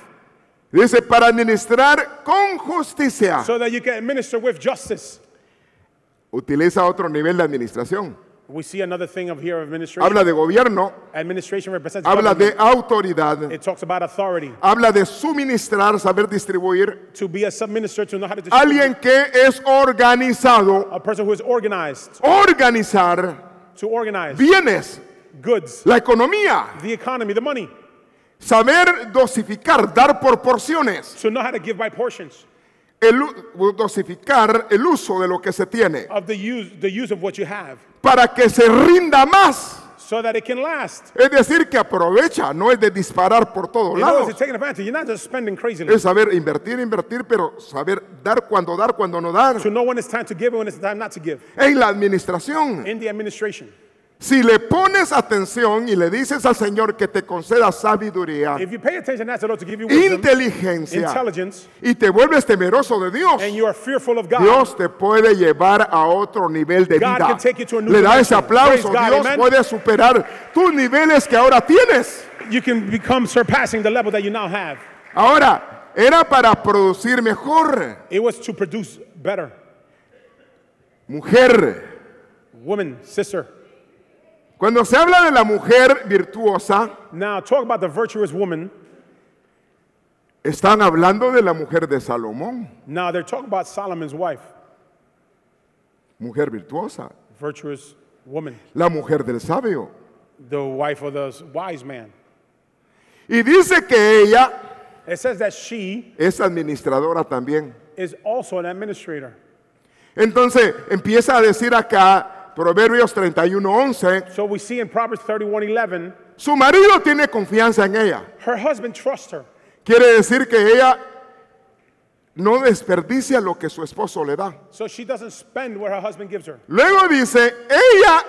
Dice, para administrar con justicia. So that you can administer with justice. Utiliza otro nivel de administración. We see another thing of here of administration. Habla de gobierno. Administration represents Habla de government. autoridad. It talks about authority. Habla de suministrar, saber distribuir. To be a subminister, to know how to distribute. Alguien que es organizado. A person who is organized. Organizar To organize. bienes, Goods. la economía. The economy, the money. Saber dosificar, dar por porciones. To know how to give by portions. Dosificar el uso de lo que se tiene. Of the use of what you have. Para que se rinda más. So that it can last. Es decir, que aprovecha, no es de disparar por todos In other words, lados. you're taking advantage. You're not just spending crazily. Es saber invertir, pero saber dar cuando no dar. To know when it's time to give and when it's time not to give. En la administración, In the administration. si le pones atención y le dices al Señor que te conceda sabiduría, If you pay attention, ask the Lord to give you wisdom, inteligencia, intelligence, y te vuelves temeroso de Dios, and you are fearful of God. Dios te puede llevar a otro nivel de God vida. can take you to a new Le da ese dimension. aplauso. Praise God, Dios amen. puede superar tus niveles que ahora tienes. You can become surpassing the level that you now have. Ahora, era para producir mejor. It was to produce better. Mujer. Woman, sister. Cuando se habla de la mujer virtuosa, Now, talk about the virtuous woman. están hablando de la mujer de Salomón. Now, they're talking about Solomon's wife. Mujer virtuosa. Virtuous woman. La mujer del sabio. The wife of the wise man. Y dice que ella It says that she es administradora también. is also an administrator. Entonces empieza a decir acá, Proverbios 31:11, So we see in Proverbs 31:11, su marido tiene confianza en ella. her husband trusts her. Quiere decir que ella no desperdicia lo que su esposo le da. So she doesn't spend what her husband gives her. Luego dice, ella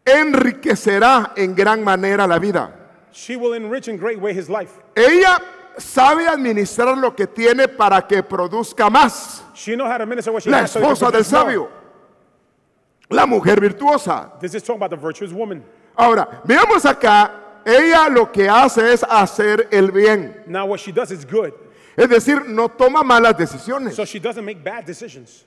enriquecerá en gran manera la vida. She will enrich in great way his life. Ella sabe administrar lo que tiene para que produzca más. She knows how to minister what she La has so it can esposa del produce more. sabio, la mujer virtuosa. This is talking about the virtuous woman. Ahora, veamos acá, ella lo que hace es hacer el bien. Now what she does is good. Es decir, no toma malas decisiones. So she doesn't make bad decisions.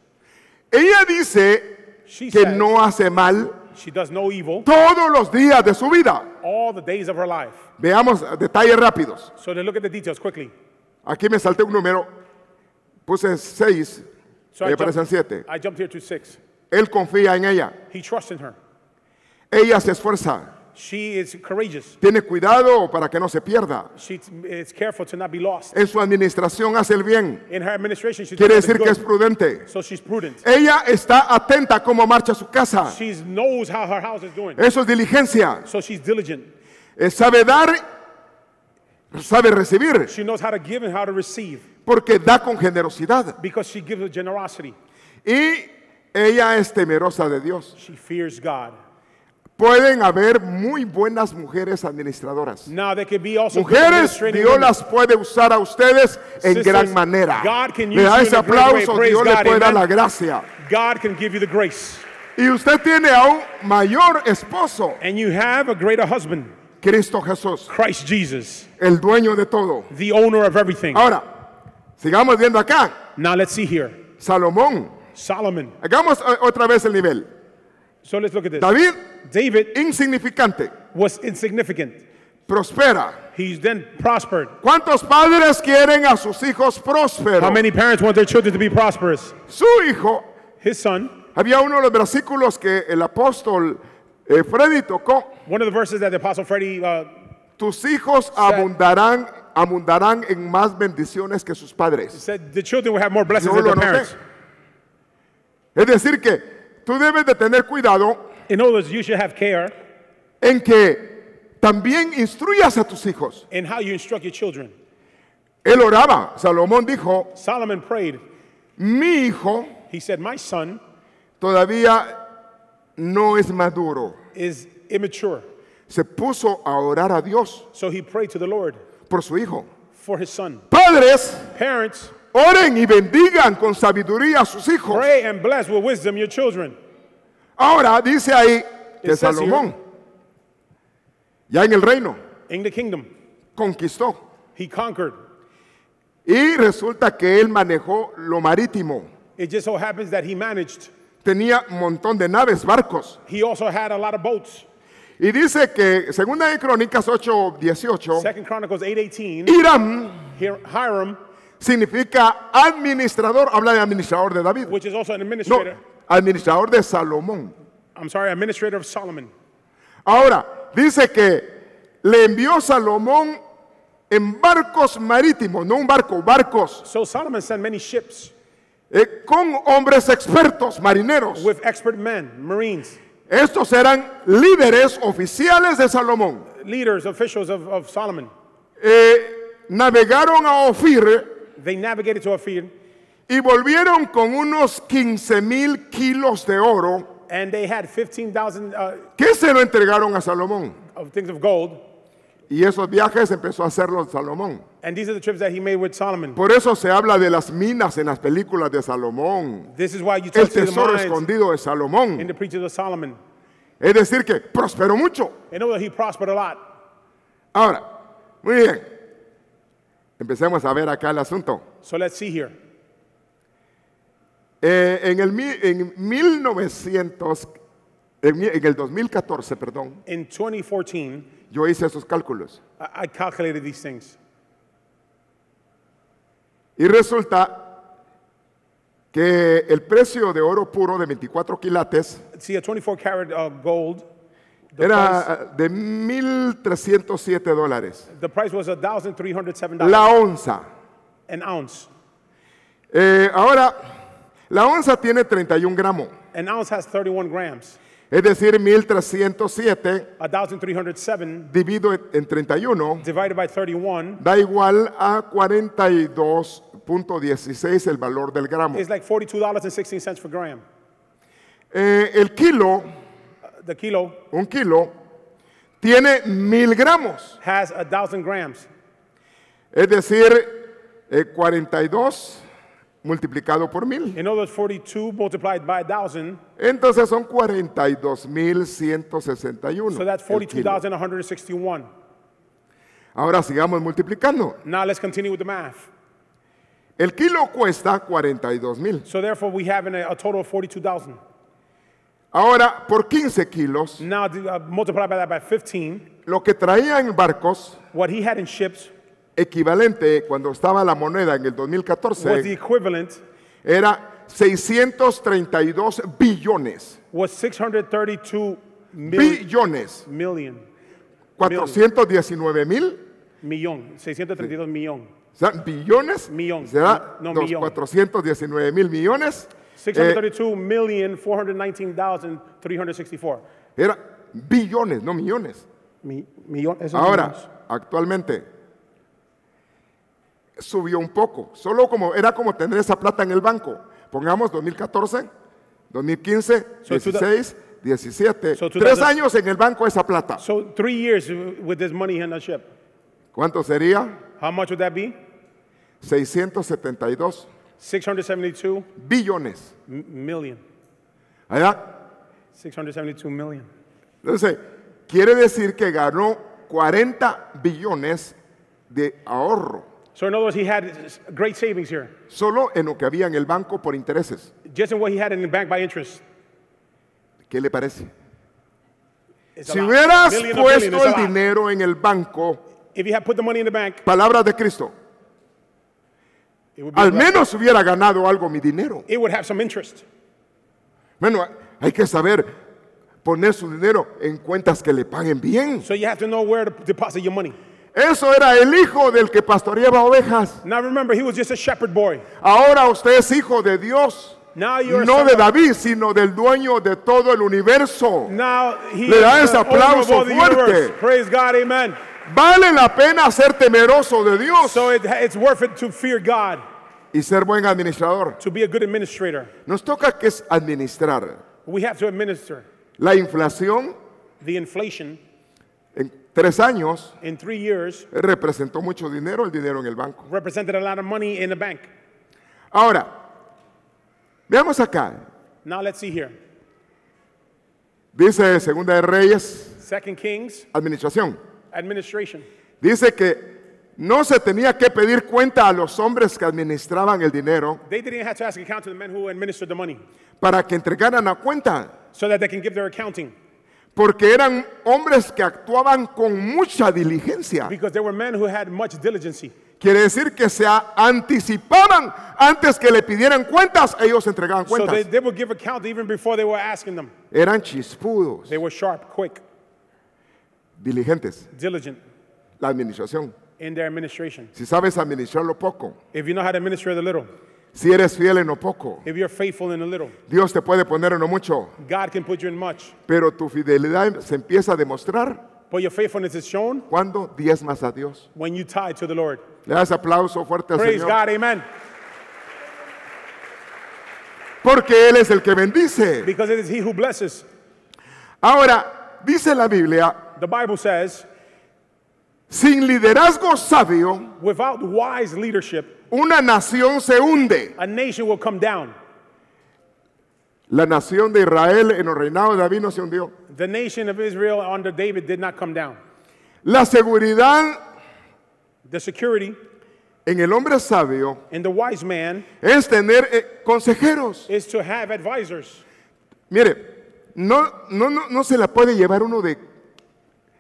Ella dice She que says no hace mal she does no evil todos los días de su vida. all the days of her life. Veamos detalles rápidos. So they look at the details quickly. Aquí me salté un número, puse 6, So me parecen 7. I jumped here to 6. Él confía en ella. He trusts in her. Ella se esfuerza. She is courageous. Tiene cuidado para que no se pierda. She is careful to not be lost. En su administración hace el bien. In her administration, she Quiere does decir que es good. prudente. So she's prudent. Ella está atenta a cómo marcha su casa. She knows how her house is doing. Eso es diligencia. So she's diligent. Sabe dar, sabe recibir, She knows how to give and how to receive porque da con generosidad. because she gives with generosity. Y ella es temerosa de Dios. She fears God. Pueden haber muy buenas mujeres administradoras. Now there could be also good Mujeres, administrating Dios women. las puede usar a ustedes en Sisters, gran manera. God can Le use da you ese in a great way. aplauso, Praise Dios le God, puede dar amen. la gracia. God can give you the grace. Y usted tiene a un mayor esposo, And you have a greater husband, Cristo Jesús, Christ Jesus, el dueño de todo. the owner of everything. Ahora, sigamos viendo acá. Now let's see here. Salomón. Solomon. Hagamos otra vez el nivel. So let's look at this. David, David insignificante, was insignificant. prospera. He's then prospered. ¿Cuántos padres quieren a sus hijos prósperos? How many parents want their children to be prosperous? Su hijo, His son, había uno de los versículos que el apóstol Freddy tocó, One of the verses that the Apostle Freddie tus hijos abundarán en más bendiciones que sus padres. said, the children will have more blessings Yo than lo their anoté. parents. Es decir que tú debes de tener cuidado In other words, you should have care en que también instruyas a tus hijos. in how you instruct your children. Él oraba, Salomón dijo, Solomon prayed. mi hijo He said, my son todavía no es maduro. is immature. Se puso a orar a Dios So he prayed to the Lord por su hijo. for his son. Padres, Parents, oren y bendigan con sabiduría a sus hijos. pray and bless with wisdom your children. Ahora dice ahí que It says Salomón, ya en el reino, In the kingdom, conquistó. he conquered. Y resulta que él manejó lo marítimo. It just so happens that he managed. Tenía un montón de naves, barcos. He also had a lot of boats. Y dice que, segunda de Crónicas 8:18, Second Chronicles 8:18, Hiram Hiram, significa administrador, habla de administrador de David. which is also an No, administrator. administrador de Salomón. I'm sorry, administrator of Solomon. Ahora, dice que le envió Salomón en barcos marítimos, no un barco, barcos, So Solomon sent many ships con hombres expertos, marineros. with expert men, marines, Estos eran líderes oficiales de Salomón. leaders, officials of Solomon. Navegaron a Ofir They navigated to Ophir, y volvieron con unos 15,000 kilos de oro and they had 15,000 que se lo entregaron a Salomón. of things of gold. Y esos viajes empezó a hacerlos Salomón. And these are the trips that he made with Solomon. Por eso se habla de las minas en las películas de Salomón. This is why you El talk to the tesoro minds escondido de in Salomón. the preachers of Solomon. Es decir, que prosperó mucho. They know that he prospered a lot. Ahora, muy bien. Empecemos a ver acá el asunto. So let's see here. En el 2014, perdón, In 2014, yo hice esos cálculos. I calculated these things. Y resulta que el precio de oro puro de 24 quilates See, a 24 karat gold, the era de $1,307. price was $1,307 La onza. an ounce. Ahora, la onza tiene 31 gramos. An ounce has 31 grams. Es decir, 1,307 $1,307 dividido en 31 divided by 31 da igual a 42.16 el valor del gramo. is like $42.16 per gram. El kilo, The kilo un kilo, tiene 1,000 gramos. has 1,000 grams. Es decir, 42 multiplicado por 1,000. In other words, 42 multiplied by 1,000, Entonces son 42,161. so that's el kilo. 42,161. Ahora sigamos multiplicando. Now let's continue with the math. El kilo cuesta 42,000. So therefore, we have a total of 42,000. Ahora, por 15 kilos, Now multiply by that by 15. lo que traía en barcos, What he had in ships equivalente cuando estaba la moneda en el was the 2014, equivalent, era 632 billones. was 632 Billones. million. 419,000. Millón. 632 millón. O sea, billones. Millón. Será No, los millón. 419,000 millones. 632,419,364. Era billones, no millones. Millón. Esos Ahora, millones. actualmente, subió un poco. Era como tener esa plata en el banco. Pongamos 2014, 2015, So 16, 17. So 3 2000 años en el banco esa plata. So 3 years with this money in the ship. ¿Cuánto sería? How much would that be? 672 672 billones. million. ¿Allá? 672 million. Entonces, quiere decir que ganó 40 billones de ahorro, So in other words, he had great savings here. solo en lo que había en el banco por intereses. Just in what he had in the bank by interest. ¿Qué le parece? It's a Si lot. hubieras Million of billion, puesto it's a el lot. dinero en el banco, If you had put the money in the bank, palabras de Cristo, it would be al menos hubiera ganado algo mi dinero. it would have some interest. Bueno, hay que saber poner su dinero en cuentas que le paguen bien. So you have to know where to deposit your money. Eso era el hijo del que pastoreaba ovejas. Now remember, he was just a shepherd boy. Ahora usted es hijo de Dios. Now you're No son de of- David, sino del dueño de todo el universo. Now he Le da is ese the owner of aplauso all the fuerte. universe. Praise God, amen. Vale la pena ser temeroso de Dios So it's worth it to fear God, y ser buen administrador. to be a good administrator. Nos toca que es administrar. We have to administer. La inflación The inflation en 3 años in 3 years representó mucho dinero, el dinero en el banco. represented a lot of money in the bank. Ahora, veamos acá. Now let's see here. Dice Segunda de Reyes, 2 Kings, administración. administration. Dice que no se tenía que pedir cuenta a los hombres que administraban el dinero They didn't have to ask account to the men who administered the money para que entregaran la cuenta, so that they can give their accounting. porque eran hombres que actuaban con mucha diligencia. Because there were men who had much diligence. Quiere decir que se anticipaban antes que le pidieran cuentas, ellos entregaban So cuentas. they would give account even before they were asking them. Eran chispudos, They were sharp, quick, diligentes. diligent La administración. in their administration. Si sabes administrar lo poco, If you know how to administer the little, si eres fiel en lo poco, if you're faithful in the little, Dios te puede poner en lo mucho, God can put you in much. pero tu fidelidad se empieza a demostrar But your faithfulness is shown cuando diezmas a Dios. when you tithe to the Lord. Le das aplauso fuerte al Praise Señor, God, amen. porque Él es el que bendice. Because it is He who blesses. Ahora, dice la Biblia, The Bible says, sin liderazgo sabio, without wise leadership, una nación se hunde. a nation will come down. La nación de Israel en el reinado de David no se hundió. The nation of Israel under David did not come down. La seguridad The security en el hombre sabio in the wise man es tener consejeros. is to have advisors. Mire, no se la puede llevar uno de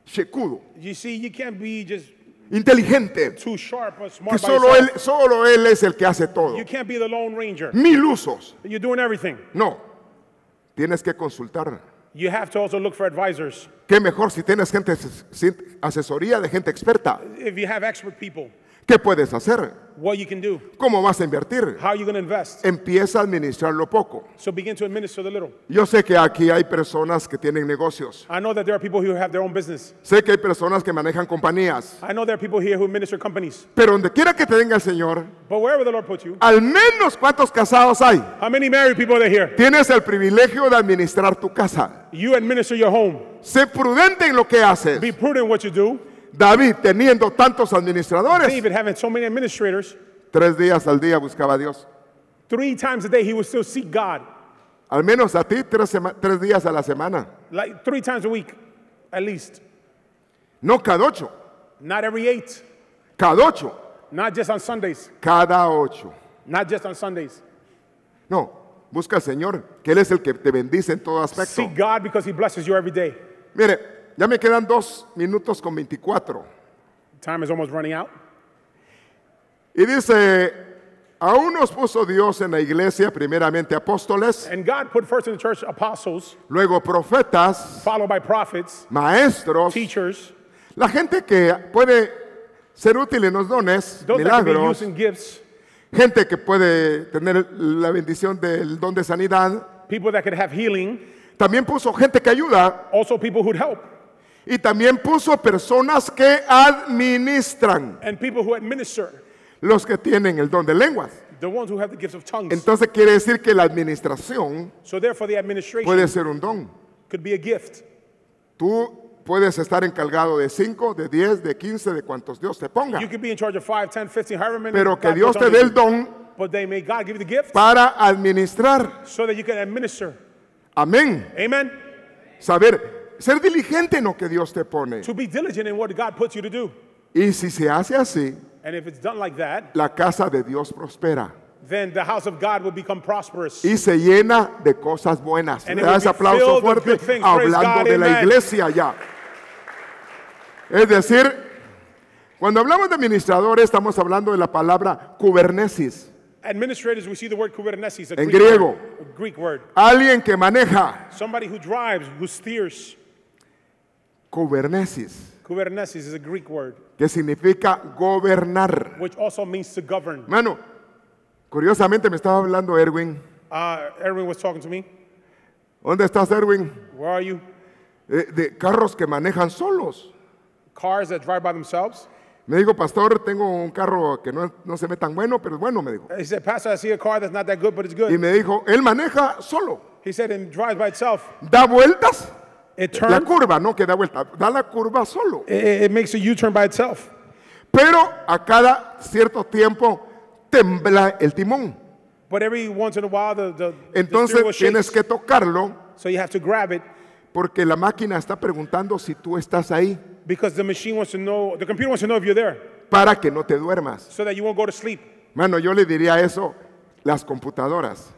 checudo, You see, you can't be just inteligente, too sharp or que smart by yourself. solo él es el que hace todo. You can't be the Lone Ranger. 1000 usos. You're doing everything. No, tienes que consultar. You have to also look for advisors. Qué mejor si tienes asesoría de gente experta. If you have expert people, ¿Qué puedes hacer? what you can do, ¿Cómo vas a invertir? how you going to invest. Empieza a administrar lo poco. So begin to administer the little. Yo sé que aquí hay personas que tienen negocios. I know that there are people who have their own business. Sé que hay personas que manejan compañías. I know there are people here who administer companies. Pero donde quiera que te venga el Señor, But wherever the Lord puts you, al menos cuántos casados hay. how many married people are there here? Tienes el privilegio de administrar tu casa. You administer your home. Sé prudente en lo que haces. Be prudent in what you do. David, teniendo tantos administradores, David having so many administrators, 3 días al día buscaba a Dios. 3 times a day he would still seek God. Al menos a ti 3 días a la semana. Like 3 times a week, at least. No cada 8, Not every 8. cada 8, Not just on Sundays. cada 8. Not just on Sundays. No, busca al Señor, que Él es el que te bendice en todo aspecto. Seek God because he blesses you every day. Mire, ya me quedan 2 minutos con 24. Time is almost running out. Y dice, aún nos puso Dios en la iglesia, primeramente apóstoles, And God put first in the church apostles, luego profetas, followed by prophets, maestros, teachers, la gente que puede ser útil en los dones, those that can be milagros, used in gifts, gente que puede tener la bendición del don de sanidad. people that could have healing, También puso gente que ayuda also people who'd help, y también puso personas que administran, and people who administer, los que tienen el don de lenguas. the ones who have the gifts of tongues. Entonces quiere decir que la administración So therefore the administration puede ser un don. could be a gift. Tú puedes estar encargado de 5, de 10, de 15, de cuantos Dios te ponga. You could be in charge of 5, 10, 15, however many. Pero que God Dios puts te on dé you. el don But they may God give you the gift para administrar. so that you can administer. Amén. Amen. Saber, ser diligente en lo que Dios te pone. To be diligent in what God puts you to do. Y si se hace así, And if it's done like that, la casa de Dios prospera then the house of God will become prosperous. y se llena de cosas buenas. And Le it da will ese be aplauso filled with fuerte good things. Praise hablando God. de la Amen. iglesia ya. Es decir, cuando hablamos de administradores estamos hablando de la palabra kubernesis. Administrators, we see the word kubernetes, En griego. a Greek word. Alguien que maneja. Somebody who drives, who steers. Kubernetes, Kubernetes is a Greek word, que significa gobernar. which also means to govern. Mano, curiosamente me estaba hablando Erwin. Erwin was talking to me. ¿Dónde estás, Erwin? Where are you? De carros que manejan solos. Cars that drive by themselves. Me dijo, pastor, tengo un carro que no se ve tan bueno, pero es bueno, me dijo. He said, Pastor, I see a car that's not that good, but it's Y good. me dijo, él maneja solo. He said, it drives by itself. Da vueltas, It la turns. curva, no que da vuelta, da la curva solo. It makes a U-turn by itself. Pero a cada cierto tiempo tembla el timón. But every once in a while, the steering Entonces wheel tienes shakes. que tocarlo So you have to grab it porque la máquina está preguntando si tú estás ahí because the machine wants to know, the computer wants to know if you're there para que no te duermas. so that you won't go to sleep. Mano, yo le diría eso, las computadoras.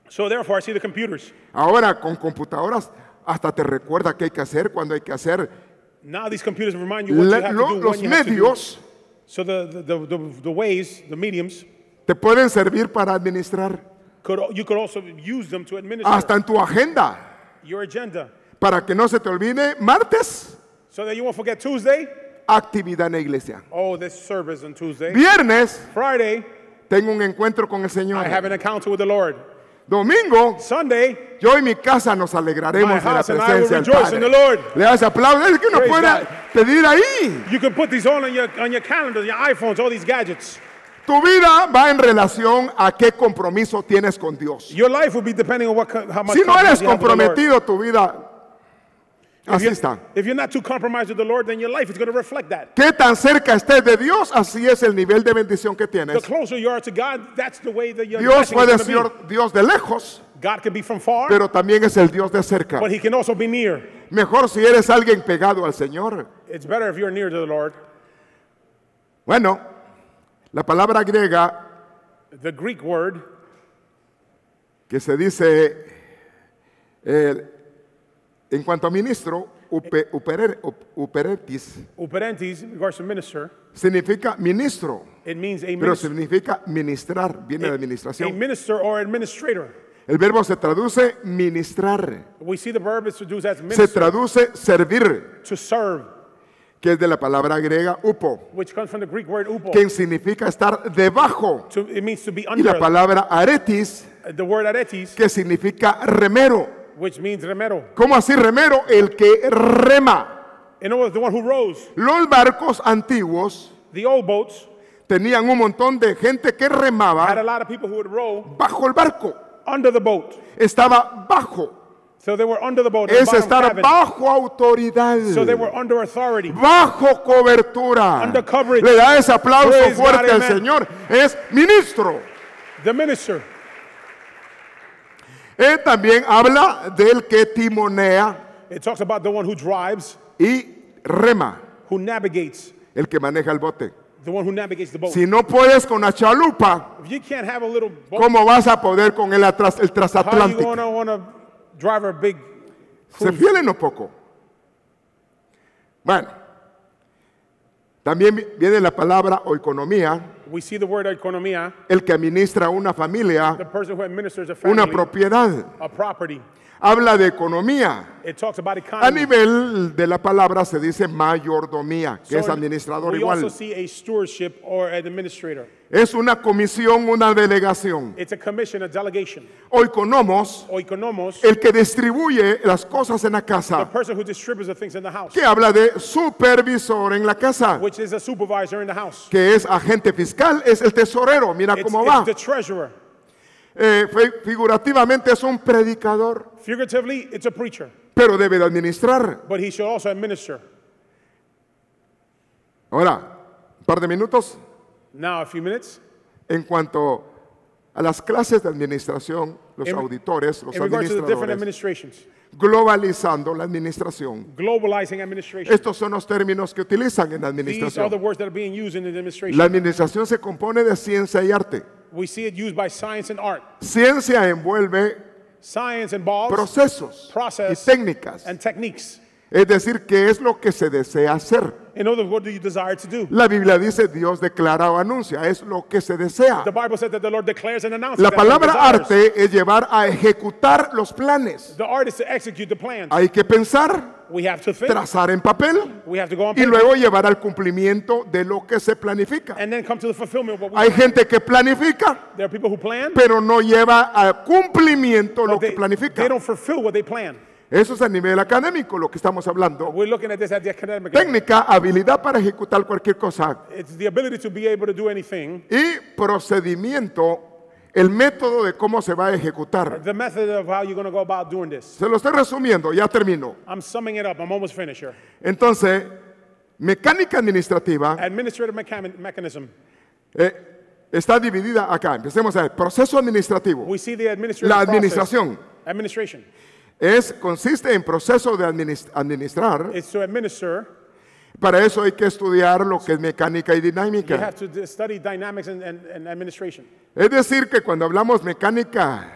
So therefore, I see the computers. Ahora con computadoras hasta te recuerda qué hay que hacer, cuándo hay que hacer. Now these computers remind you what you have to do, Los when you have to do. medios So the ways, the mediums, te pueden servir para administrar you could also use them to administer hasta en tu agenda your agenda para que no se te olvide martes, so that you won't forget Tuesday. actividad en la iglesia. Oh, this service on Tuesday. Viernes, Friday, tengo un encuentro con el Señor. I have an encounter with the Lord. Domingo, Sunday, yo y mi casa nos my alegraremos en la house and I will presencia del rejoice in the Padre. Lord. Le das aplausos, es que uno Praise puede God. pedir ahí. You can put these all on your calendar, your iPhones, all these gadgets. Tu vida va en relación a qué compromiso tienes con Dios. Your life will be depending on how much Si no eres compromise you have with the Lord. comprometido, tu vida así está. If you're not too compromised with the Lord, then your life is going to reflect that. Qué tan cerca estés de Dios, así es el nivel de bendición que The tienes. closer you are to God, that's the way that your Dios blessing puede is going to ser Dios de lejos, be. God can be from far, pero también es el Dios de cerca. but He can also be near. Mejor si eres alguien pegado al Señor. It's better if you're near to the Lord. Bueno, la palabra griega The Greek word que se dice en cuanto a ministro, uperetis, uperentis, in regards to minister, significa ministro, it means a pero minister, significa ministrar, viene de a administración. minister or administrator. El verbo se traduce ministrar, We see the verb is produced as se minister, traduce servir, to serve, que es de la palabra griega upo, which comes from the Greek word upo. que significa estar debajo, It means to be y la under. palabra aretis, The word aretis, que significa remero. which means remero. ¿Cómo así remero? El que rema. In other words, the one who rows. Los barcos antiguos The old boats tenían un montón de gente que had a remaba lot of people who would row bajo el barco. under the boat. Estaba bajo. So they were under the boat. in the Es bottom estar cabin. bajo autoridad. So they were under authority. Bajo cobertura. Under coverage. Le da ese aplauso Praise fuerte God, al amen. Señor. Es ministro. The minister. Él también habla del que timonea It talks about the one who drives, y rema. who navigates, El que maneja el bote. the one who navigates the boat. Si no puedes con la chalupa, If you can't have a little boat, ¿cómo vas a poder con el how are you transatlántico? going to want to drive a big ¿Se cruise? fielen o poco? Bueno, también viene la palabra oikonomía, We see the word economia, el que administra una the familia, person who administers a una family, propiedad. a property. Habla de economía. It talks about A economy. nivel de la palabra se dice mayordomía, que So es administrador we also igual. see a stewardship or an administrator. Es una comisión, una delegación. It's a commission, a delegation. Oikonomos, Oikonomos, el que distribuye las cosas en la the casa, person who distributes the things in the house, que habla de supervisor en la casa, which is a supervisor in the house. que es agente fiscal, es el tesorero, mira It's cómo va. the treasurer. Figurativamente es un predicador, Figuratively, it's a preacher, pero debe de administrar. but he should also administer. Ahora, un par de minutos Now, a few minutes. en cuanto a las clases de administración, los In- auditores, los In regards to the different administradores, administrations, globalizando la administración. globalizing administration. Estos son los términos que utilizan en la These are the administración. words that are being used in the administration. La administración se compone de ciencia y arte. We see it used by science and art. Ciencia envuelve Science involves procesos y process técnicas. and techniques. Es decir, ¿qué es lo que se desea hacer? In other words, what do you desire to do? La Biblia dice, Dios declara o anuncia, es lo que se desea. The Bible said that the Lord declares and announces. La that what he palabra desires. arte es llevar a ejecutar los planes. The art is to execute the plans. Hay que pensar, We have to think. trazar en papel We have to go on y paper. luego llevar al cumplimiento de lo que se planifica. And then come to the fulfillment of what we Hay plan. gente que planifica, There are people who plan, pero no lleva a cumplimiento lo but que they planifica. don't fulfill what they plan. Eso es a nivel académico lo que estamos hablando. We're looking at this at the academic level. Técnica, habilidad para ejecutar cualquier cosa. It's the ability to be able to do anything. Y procedimiento, el método de cómo se va a ejecutar. The method of how you're going to go about doing this. Se lo estoy resumiendo, ya termino. I'm summing it up. I'm almost finished here. Entonces, mecánica administrativa Administrative mechanism. está dividida acá. Empecemos a ver. Proceso administrativo. We see the administrative La process. administración Administration. consiste en proceso de administrar. It's to administer. Para eso hay que estudiar lo que es mecánica y You dinámica. have to study dynamics and administration. Es decir, que cuando hablamos mecánica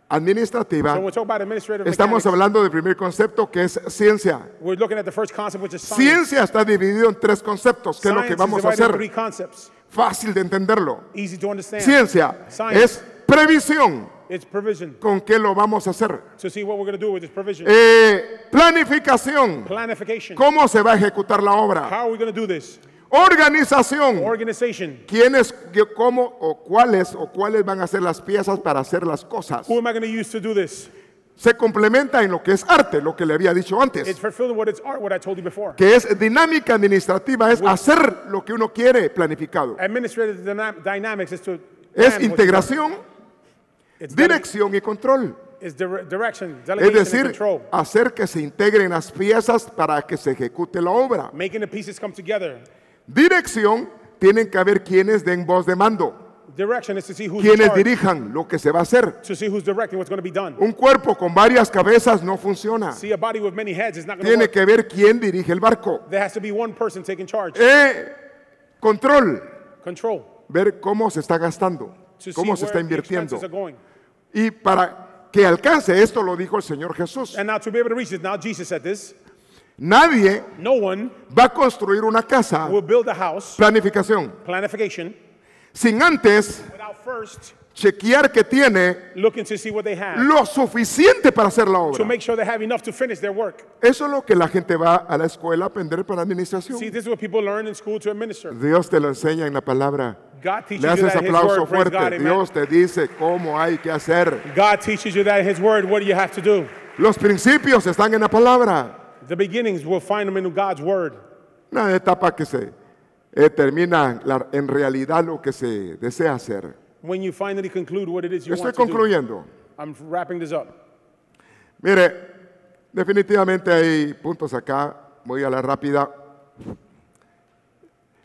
administrativa, So when we talk about administrative estamos mechanics, hablando del primer concepto que es ciencia. we're looking at the first concept, which is science. Ciencia está dividido en tres conceptos, que es lo Science que is vamos a divided into hacer. three concepts. Fácil de entenderlo. Easy to understand. Ciencia Science. es previsión. It's provision. ¿Con qué lo vamos a hacer? To see what we're going to do with this provision. Planificación. Planification. ¿Cómo se va a ejecutar la obra? How are we going to do this? Organización. Organization. ¿Quiénes, cómo o cuáles van a ser las piezas para hacer las cosas? Who am I going to use to do this? Se complementa en lo que es arte, lo que le había dicho It's antes, fulfilling what it's art, what I told you before. que es dinámica administrativa, es hacer lo que uno quiere planificado. Administrative dynamics is to Es plan what you integración, want. It's dirección y control. It's direction, Es delegation, and decir, control. hacer que se integren las piezas para que se ejecute la obra. Making the pieces come together. Dirección, tienen que haber quienes den voz de mando, Direction is to see who's in quienes charge, dirijan lo que se va a hacer. to see who's directing what's going to be done. Un cuerpo con varias cabezas no funciona. See, a body with many heads is not going to Tiene work. que ver quién dirige el barco. There has to be one person taking charge. Control, Control. ver cómo se está gastando, To see cómo se está where the invirtiendo. expenses are going. Y para que alcance esto, lo dijo el Señor Jesús. And now to be able to reach this, now Jesus said this, Nadie no one va a construir una casa, will build a house, planificación, planification, sin antes without first chequear que tiene looking to see what they have, lo suficiente para hacer la to obra. make sure they have enough to finish their work. Eso es lo que la gente va a la escuela a aprender para See, administración. this is what people learn in school to administer. Dios te lo enseña en la palabra. God teaches Le you haces that in His aplauso Word. Praise God, fuerte. amen. Dios te dice cómo hay que hacer. God teaches you that in His Word, what do you have to do? Los principios están en la palabra. The beginnings, we'll find them in God's Word. Una etapa que se termina en realidad lo que se desea hacer. When you finally conclude what it is you Estoy want to do. concluyendo. I'm wrapping this up. Mire, definitivamente hay puntos acá. Voy a la rápida.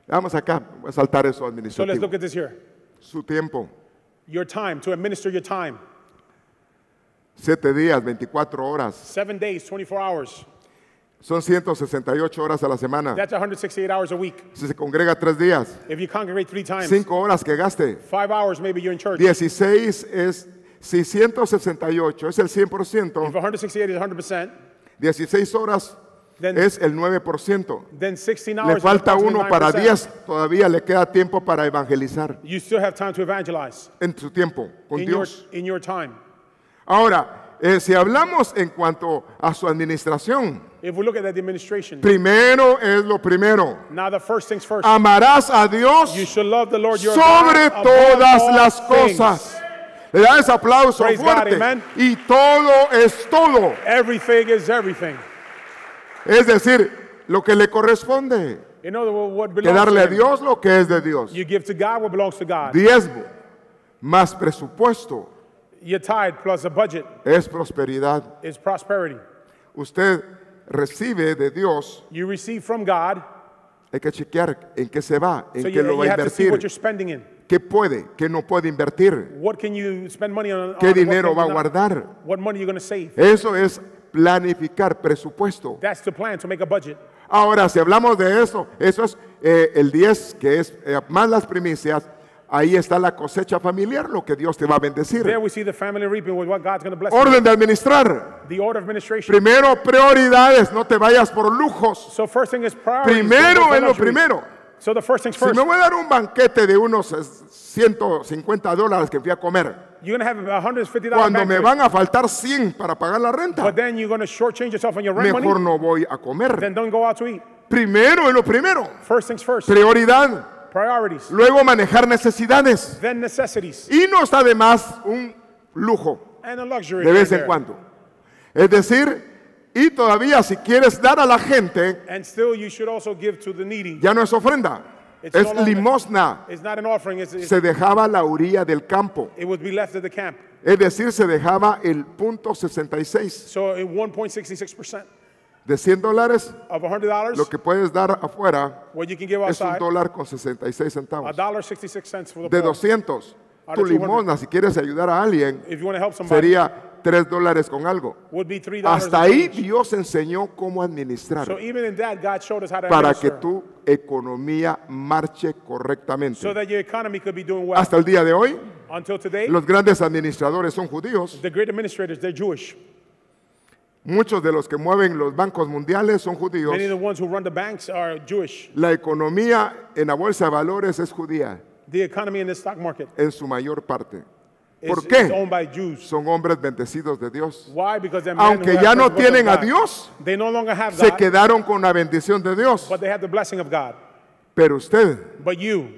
Vamos acá, voy a saltar eso So let's administrativo. look at this here. Su tiempo, Your time, to administer your time. 7 días, 24 horas. 7 days, 24 hours. Son 168 horas a la semana. That's 168 hours a week. Si se congrega 3 días, If you congregate 3 times, 5 horas que gaste. 5 hours maybe you're in church. 16 es 668, es el 100%. If 168 is 100%, 16 horas then, es el 9%. then 16 hours Le is falta uno approximately para 9%. 10, todavía le queda tiempo para evangelizar You still have time to evangelize en su tiempo con Dios. in your time. Ahora, si hablamos en cuanto a su administración, If we look at that administration, primero es lo primero. now the first things first. Amarás a Dios You should love the Lord your sobre God above todas all las things. cosas. Le da ese aplauso Praise God, fuerte. amen. Y todo es todo. Everything is everything. Es decir, lo que le corresponde. In other words, what Que belongs darle a to Him. Dios lo que es de Dios. You give to God what belongs to God. Diezmo más presupuesto Your tithe plus a budget es prosperidad. is prosperity. Usted recibe de Dios, You receive from God, hay que chequear en qué se va, en so qué lo you va a have to see what you're invertir, spending in. qué puede, qué no puede invertir, What can you spend money on? qué what dinero can va a you not- guardar. What money you're going to save. Eso es planificar presupuesto. That's the plan, to make a budget. Ahora, si hablamos de eso es el 10, que es más las primicias, Ahí está la cosecha familiar, lo que Dios te va a bendecir. There we see the family reaping with what God's going to bless you. Orden de administrar. The order of administration. Primero, prioridades, no te vayas por lujos. So first thing is priorities. Primero Don't go for es lo luxuries. primero. So the first things Si first. me voy a dar un banquete de unos $150 que fui a comer, You're going to have $150 cuando me banquet. van a faltar 100 para pagar la renta, But then you're going to shortchange yourself on your rent mejor money. no voy a comer. Then don't go out to eat. Primero es lo primero. First things first. Prioridad. Priorities. Luego manejar necesidades. Then necessities. Y no está de más un lujo And a luxury. de vez right en there. cuando. Es decir, y todavía si quieres dar a la gente, And still you should also give to the needy. ya no es ofrenda, It's es no longer- limosna. It's not an offering. Se dejaba la orilla del campo. It would be left at the camp. Es decir, se dejaba el punto 66 So in 1.66% de $100. of $100, Lo que puedes dar afuera what you can give es outside, $1.66. $1.66 for the De poor. 200. Out Tu of 200. limosna, si quieres ayudar a alguien, If you want to help somebody, sería $3 con algo. would be $3. Hasta and ahí change. Dios enseñó cómo administrar So even in that, God showed us how to para que administer, tu economía marche correctamente. so that your economy could be doing well. Hasta el día de hoy, Until today, los grandes administradores son judíos. the great administrators, they're Jewish. Muchos de los que mueven los bancos mundiales son judíos. Many of the ones who run the banks are Jewish. La economía en la bolsa de valores es judía The economy in the stock market en su mayor parte. is, ¿Por is qué? owned by Jews. Son hombres bendecidos de Dios. Why? Because they're men Aunque who have ya no the blessing of tienen a God. Dios, They no longer have se God, quedaron con la bendición de Dios. but they have the blessing of God. Pero usted But you,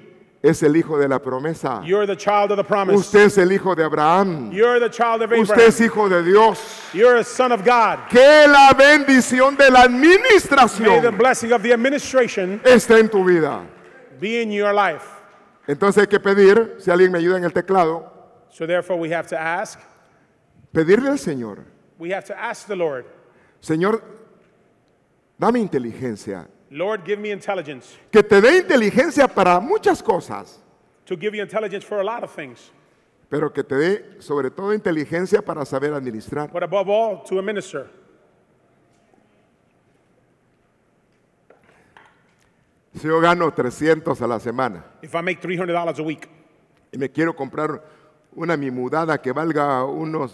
es el hijo de la promesa. you're the child of the promise. Usted es el hijo de Abraham. You're the child of Usted Abraham. es hijo de Dios. You're a son of God. Que la bendición de la May the administración blessing of the administration esté en tu vida. be in your life. Entonces hay que pedir, si alguien me ayuda en el teclado, So therefore we have to ask. pedirle al Señor, We have to ask the Lord, Señor, dame inteligencia. Lord, give me intelligence. Que te dé inteligencia para muchas cosas, To give you intelligence for a lot of things. pero que te dé sobre todo inteligencia para saber administrar. But above all, to administer. Si yo gano 300 a la semana If I make $300 a week y me quiero comprar una mi mudada que valga unos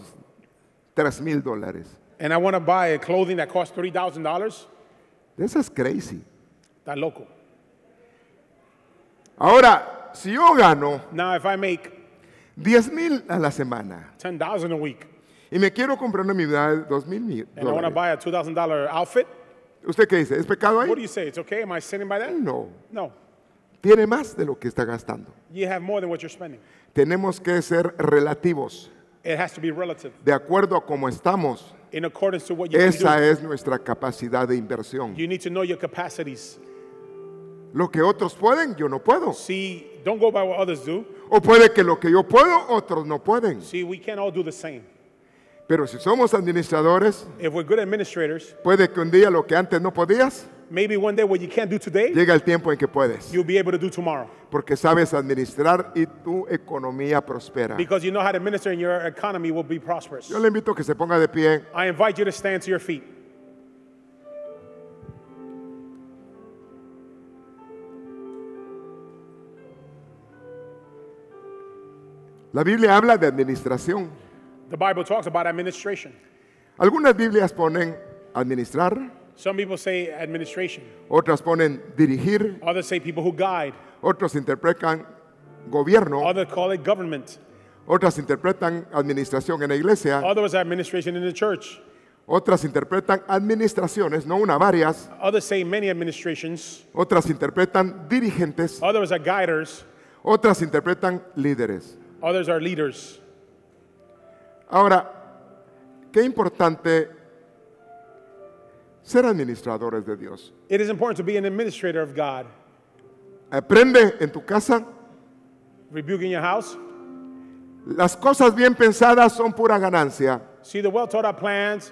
$3,000, and I want to buy a clothing that costs $3,000, eso es crazy. that's local. Ahora, si yo gano Now if I make 10,000 a la semana $10,000 a week y me quiero comprar una mi mudada de $2,000, and I want to buy a $2,000 outfit, ¿usted qué dice? ¿Es pecado what do ahí? you say? It's okay? Am I sinning by that? No, No. tiene más de lo que está gastando. You have more than what you're spending. Tenemos que ser relativos, It has to be relative. de acuerdo a cómo estamos. In accordance to what you can Esa do. es nuestra capacidad de inversión. You need to know your capacities. Lo que otros pueden, yo no puedo. See, don't go by what others do. O puede que lo que yo puedo, otros no pueden. See, we can't all do the same. Pero si somos administradores, If we're good administrators, puede que un día lo que antes no podías, maybe one day what you can't do today, llega el tiempo en que puedes. you'll be able to do tomorrow. Porque sabes administrar y tu economía prospera. Because you know how to administer and your economy will be prosperous. Yo le invito a que se ponga de pie. I invite you to stand to your feet. La Biblia habla de administración. The Bible talks about administration. Algunas Biblias ponen administrar, Some people say administration. otras ponen dirigir, Others say people who guide. otros interpretan gobierno, Others call it government. otras interpretan administración en la iglesia, Others administration in the church. otras interpretan administraciones, no una, varias, Others say many administrations. otras interpretan dirigentes, Others are guiders. otras interpretan líderes. Others are leaders. Ahora, qué importante ser administradores de Dios. It is important to be an administrator of God. Aprende en tu casa. Rebuke in your house. Las cosas bien pensadas son pura ganancia. See, the well thought out plans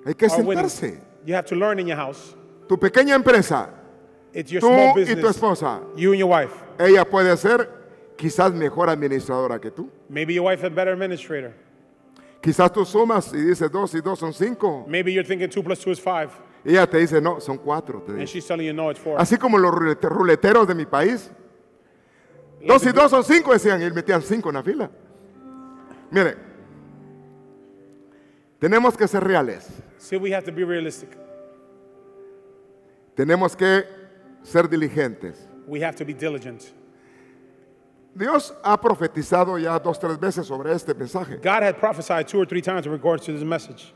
Hay que are winning. sentarse. You have to learn in your house. Tu pequeña empresa, It's your tú small y tu business. esposa, You and your wife. ella puede ser quizás mejor administradora que tú. Maybe your wife is a better administrator. Quizás tú sumas y dices 2 y 2 son 5. Maybe you're thinking 2 + 2 is 5. Y ella te dice, no, son 4. Te And dice. she's telling you, no, it's 4. Así como los ruleteros de mi país, 2 y 2 son 5, decían, y metían 5 en la fila. Mire, tenemos que ser reales. See, we have to be realistic. Tenemos que ser diligentes. We have to be diligent. Dios ha profetizado ya 2 o 3 veces sobre este mensaje. God had prophesied 2 or 3 times in regards to this message.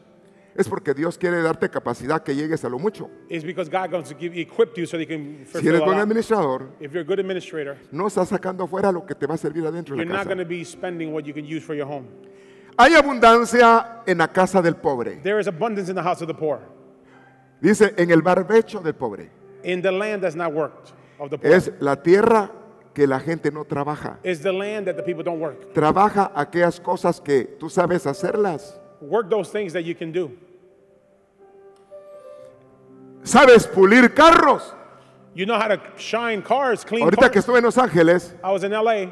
Es porque Dios quiere darte capacidad que llegues a lo mucho. It's because God wants to equip you so that you can Si eres fulfill buen a lot. administrador, If you're a good administrator, no estás sacando afuera lo que te va a servir adentro de you're la not going casa. to be spending what you can use for your home. Hay abundancia en la casa del pobre. There is abundance in the house of the poor, Dice, en el barbecho del pobre. in the land that's not worked of the poor. Es la tierra que la gente no trabaja. It's the land that the people don't work. Trabaja aquellas cosas que tú sabes hacerlas. Work those things that you can do. ¿Sabes pulir carros? You know how to shine cars, clean Ahorita que cars. estuve en Los Ángeles, I was in LA.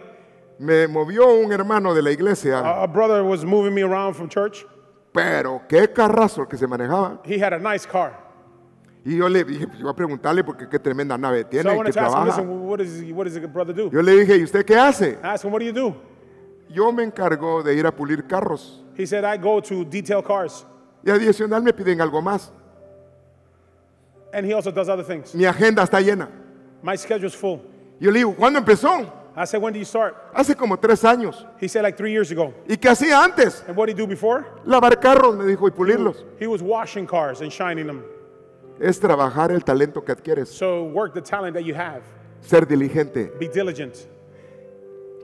me movió un hermano de la iglesia, A brother was moving me around from church. pero qué carrazo el que se manejaba. He had a nice car. Y yo le dije, pues, iba a preguntarle porque qué tremenda nave So I tiene y wanted qué to ask him, trabaja. listen, what does the brother do? Yo le dije, ¿y usted qué hace? I asked him, what do you do? Yo me encargo de ir a pulir carros. He said, I go to detail cars. Y adicional me piden algo más. And he also does other things. Mi agenda está llena. My schedule's full. Yo le digo, ¿cuándo empezó? I said, when do you start? Hace como 3 años. He said, like 3 years ago. ¿Y qué hacía antes? And what did he do before? Lavar carros, me dijo, y pulirlos. He was washing cars and shining them. Es trabajar el talento que adquieres. So work the talent that you have. Ser diligente. Be diligent.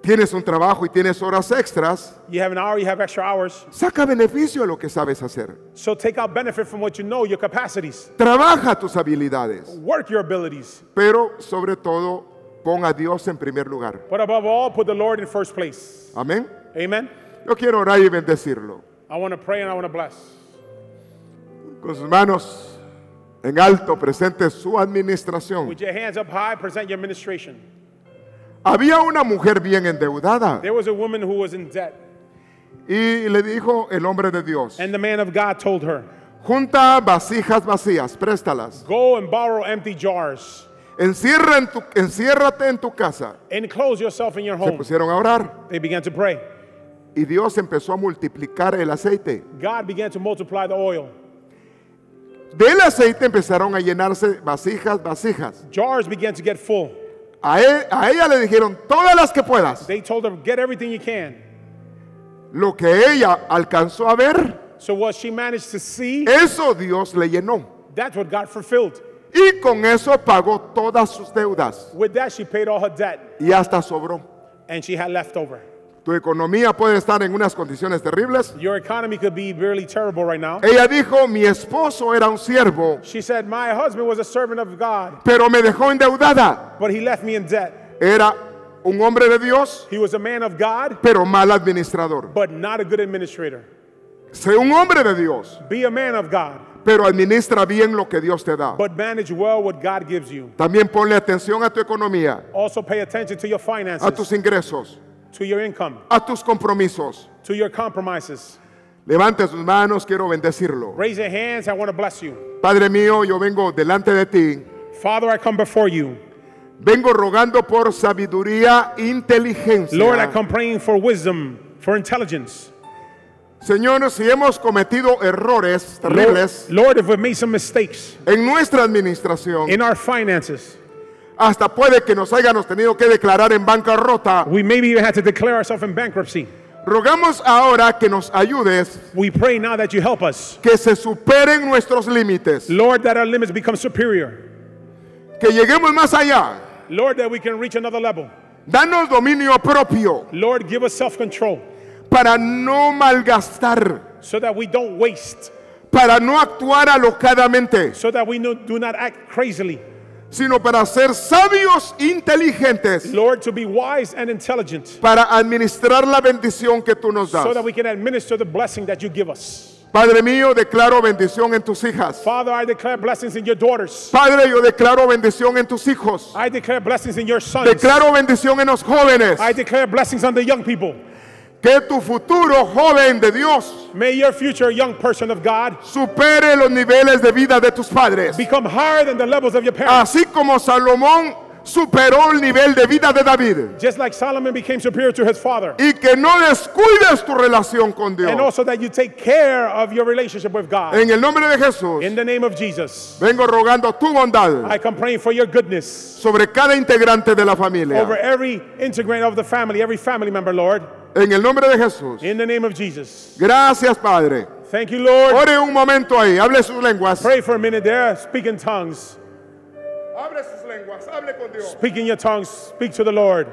Tienes un trabajo y tienes horas extras. You have an hour, you have extra hours. Saca beneficio de lo que sabes hacer. So take out benefit from what you know, your capacities. Trabaja tus habilidades. Work your abilities. Pero sobre todo, pon a Dios en primer lugar. But above all, put the Lord in first place. Amén. Amen. Yo quiero orar y bendecirlo. I want to pray and I want to bless. Con sus manos en alto, presente su administración. With your hands up high, present your administration. Había una mujer bien endeudada There was a woman who was in debt. y le dijo el hombre de Dios, And the man of God told her, junta vasijas vacías, préstalas. go and borrow empty jars. Enciérrate en tu casa. Enclose yourself in your Se home. pusieron a orar They began to pray. y Dios empezó a multiplicar el aceite. God began to multiply the oil. Del aceite empezaron a llenarse vasijas. Jars began to get full. A ella le dijeron, todas las que puedas. They told her, get everything you can. Lo que ella alcanzó a ver, So what she managed to see, eso Dios le llenó. that's what God fulfilled. Y con eso pagó todas sus deudas. With that, she paid all her debt. Y hasta sobró. And she had leftover. Tu economía puede estar en unas condiciones terribles. Your economy could be really terrible right now. Ella dijo, mi esposo era un siervo, She said, my husband was a servant of God, pero me dejó endeudada. but he left me in debt. Era un hombre de Dios, He was a man of God, pero mal administrador. but not a good administrator. Sé un hombre de Dios, Be a man of God, pero administra bien lo que Dios te da. but manage well what God gives you. También ponle atención a tu economía, Also pay attention to your a tus finances, ingresos, to your income, a tus compromisos. to your compromises. Levante sus manos, quiero bendecirlo. Raise your hands, I want to bless you. Padre mío, yo vengo delante de ti. Father, I come before you. Vengo rogando por sabiduría, inteligencia. Lord, I come praying for wisdom, for intelligence. Señor, si hemos cometido errores terribles Lord, if we've made some mistakes en nuestra administración, in our finances, hasta puede que nos hayamos tenido que declarar en bancarrota. we maybe even had to declare ourselves in bankruptcy. Rogamos ahora que nos ayudes, We pray now that you help us. que se superen nuestros límites, Lord, that our limits become superior. que lleguemos más allá. Lord, that we can reach another level. Danos dominio propio Lord, give us self-control para no malgastar, so that we don't waste, para no actuar alocadamente, so that we do not act crazily. sino para ser sabios, inteligentes, Lord, to be wise and intelligent, para administrar la bendición que tú nos so that das. we can administer the blessing that you give us. Padre mío, declaro bendición en tus hijas. Father, I declare blessings in your daughters. Padre, yo declaro bendición en tus hijos. I declare blessings in your sons. Declaro bendición en los jóvenes. I declare blessings on the young people. Que tu futuro joven de Dios May your future young person of God supere los niveles de vida de tus padres. become higher than the levels of your parents. Así como Salomón superó el nivel de vida de David. Just like Solomon became superior to his father. Y que no descuides tu relación con And Dios. also that you take care of your relationship with God. En el nombre de Jesús, In the name of Jesus, vengo rogando tu bondad I come praying for your goodness sobre cada integrante de la over familia. every integrant of the family, every family member, Lord. En el nombre de Jesús. In the name of Jesus. Gracias, Padre. Thank you, Lord. Ore un momento ahí, hable sus lenguas. Pray for a minute there. Speak in tongues. Hable sus lenguas, hable con Dios. Speak in your tongues. Speak to the Lord.